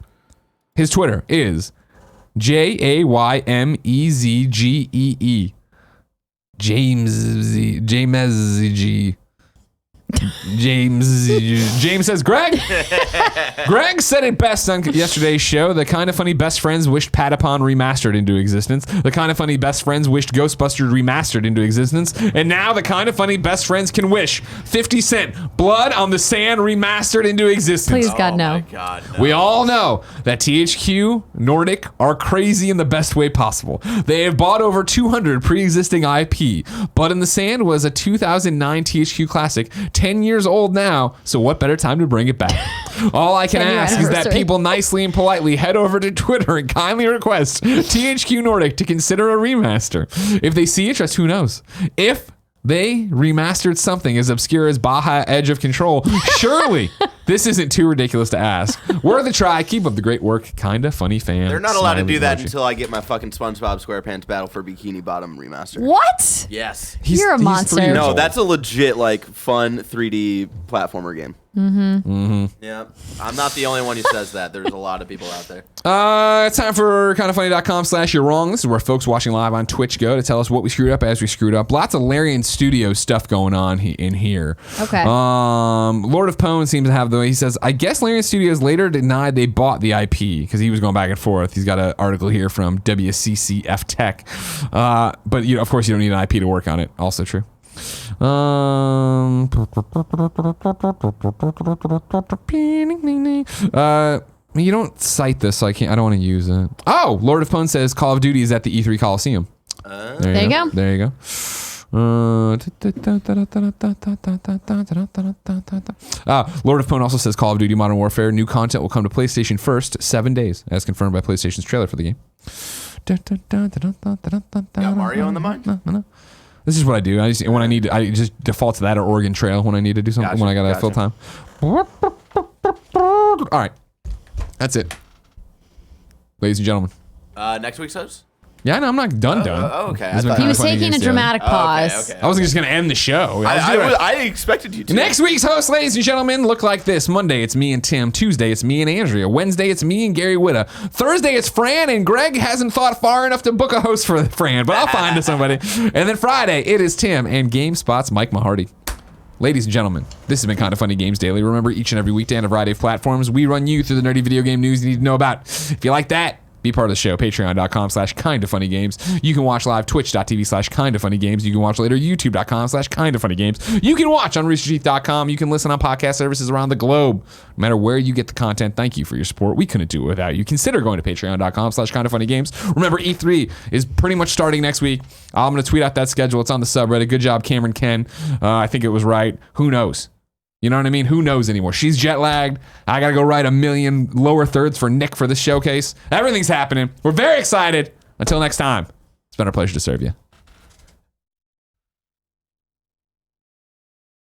His Twitter is JaymezGee. James says, Greg said it best on yesterday's show. The Kind of Funny Best Friends wished Patapon remastered into existence. The Kind of Funny Best Friends wished Ghostbusters remastered into existence. And now the Kind of Funny Best Friends can wish 50 Cent Blood on the Sand remastered into existence. Please, God, no. Oh my God, no. We all know that THQ Nordic are crazy in the best way possible. They have bought over 200 pre-existing IP. Blood in the Sand was a 2009 THQ classic, 10 years old now, so what better time to bring it back? All I can 10-year ask is that anniversary. people nicely and politely head over to Twitter and kindly request THQ Nordic to consider a remaster. If they see it, just who knows? If they remastered something as obscure as Baja Edge of Control, surely this isn't too ridiculous to ask. Worth a try. Keep up the great work. Kinda funny fan. They're not allowed to Smiley do that emoji. until I get my fucking SpongeBob SquarePants Battle for Bikini Bottom remaster. What? Yes. You're a monster. 3 years No, old. that's a legit like fun 3D platformer game. Yeah, I'm not the only one who says that. There's a lot of people out there. It's time for kindoffunny.com/you're wrong. This is where folks watching live on Twitch go to tell us what we screwed up as we screwed up. Lots of Larian Studio stuff going on in here. Okay. Lord of Pwn seems to have the way he says, I guess Larian Studios later denied they bought the IP because he was going back and forth. He's got an article here from WCCF Tech. But of course you don't need an IP to work on it. Also true. You don't cite this, so I don't want to use it. Oh, Lord of Pwn says Call of Duty is at the E3 Coliseum. There you go. There you go. Lord of Pwn also says Call of Duty Modern Warfare new content will come to PlayStation first 7 days, as confirmed by PlayStation's trailer for the game. Got Mario in the mind? This is what I do. I just default to that or Oregon Trail when I need to do something, Gotcha, when I got to fill gotcha. time. All right. That's it. Ladies and gentlemen. Next week's host? Yeah, no, I'm not done. Oh, okay. This has been I thought- kinda He was funny taking a games, dramatic Oh, okay, pause. okay. I wasn't just going to end the show. I expected you to. Next week's host, ladies and gentlemen, look like this. Monday, it's me and Tim. Tuesday, it's me and Andrea. Wednesday, it's me and Gary Whitta. Thursday, it's Fran, and Greg hasn't thought far enough to book a host for Fran, but I'll find somebody. And then Friday, it is Tim and GameSpot's Mike Mahardy. Ladies and gentlemen, this has been Kinda Funny Games Daily. Remember, each and every weekday on a variety of platforms, we run you through the nerdy video game news you need to know about. If you like that, be part of the show. Patreon.com/kindoffunnygames. You can watch live Twitch.tv/kindoffunnygames. You can watch later YouTube.com/kindoffunnygames. You can watch on roosterteeth.com. You can listen on podcast services around the globe. No matter where you get the content, thank you for your support. We couldn't do it without you. Consider going to patreon.com/kindoffunnygames. Remember, E3 is pretty much starting next week. I'm going to tweet out that schedule. It's on the subreddit. Good job, Cameron Ken. I think it was right. Who knows? You know what I mean? Who knows anymore? She's jet lagged. I got to go write a million lower thirds for Nick for this showcase. Everything's happening. We're very excited. Until next time, it's been our pleasure to serve you.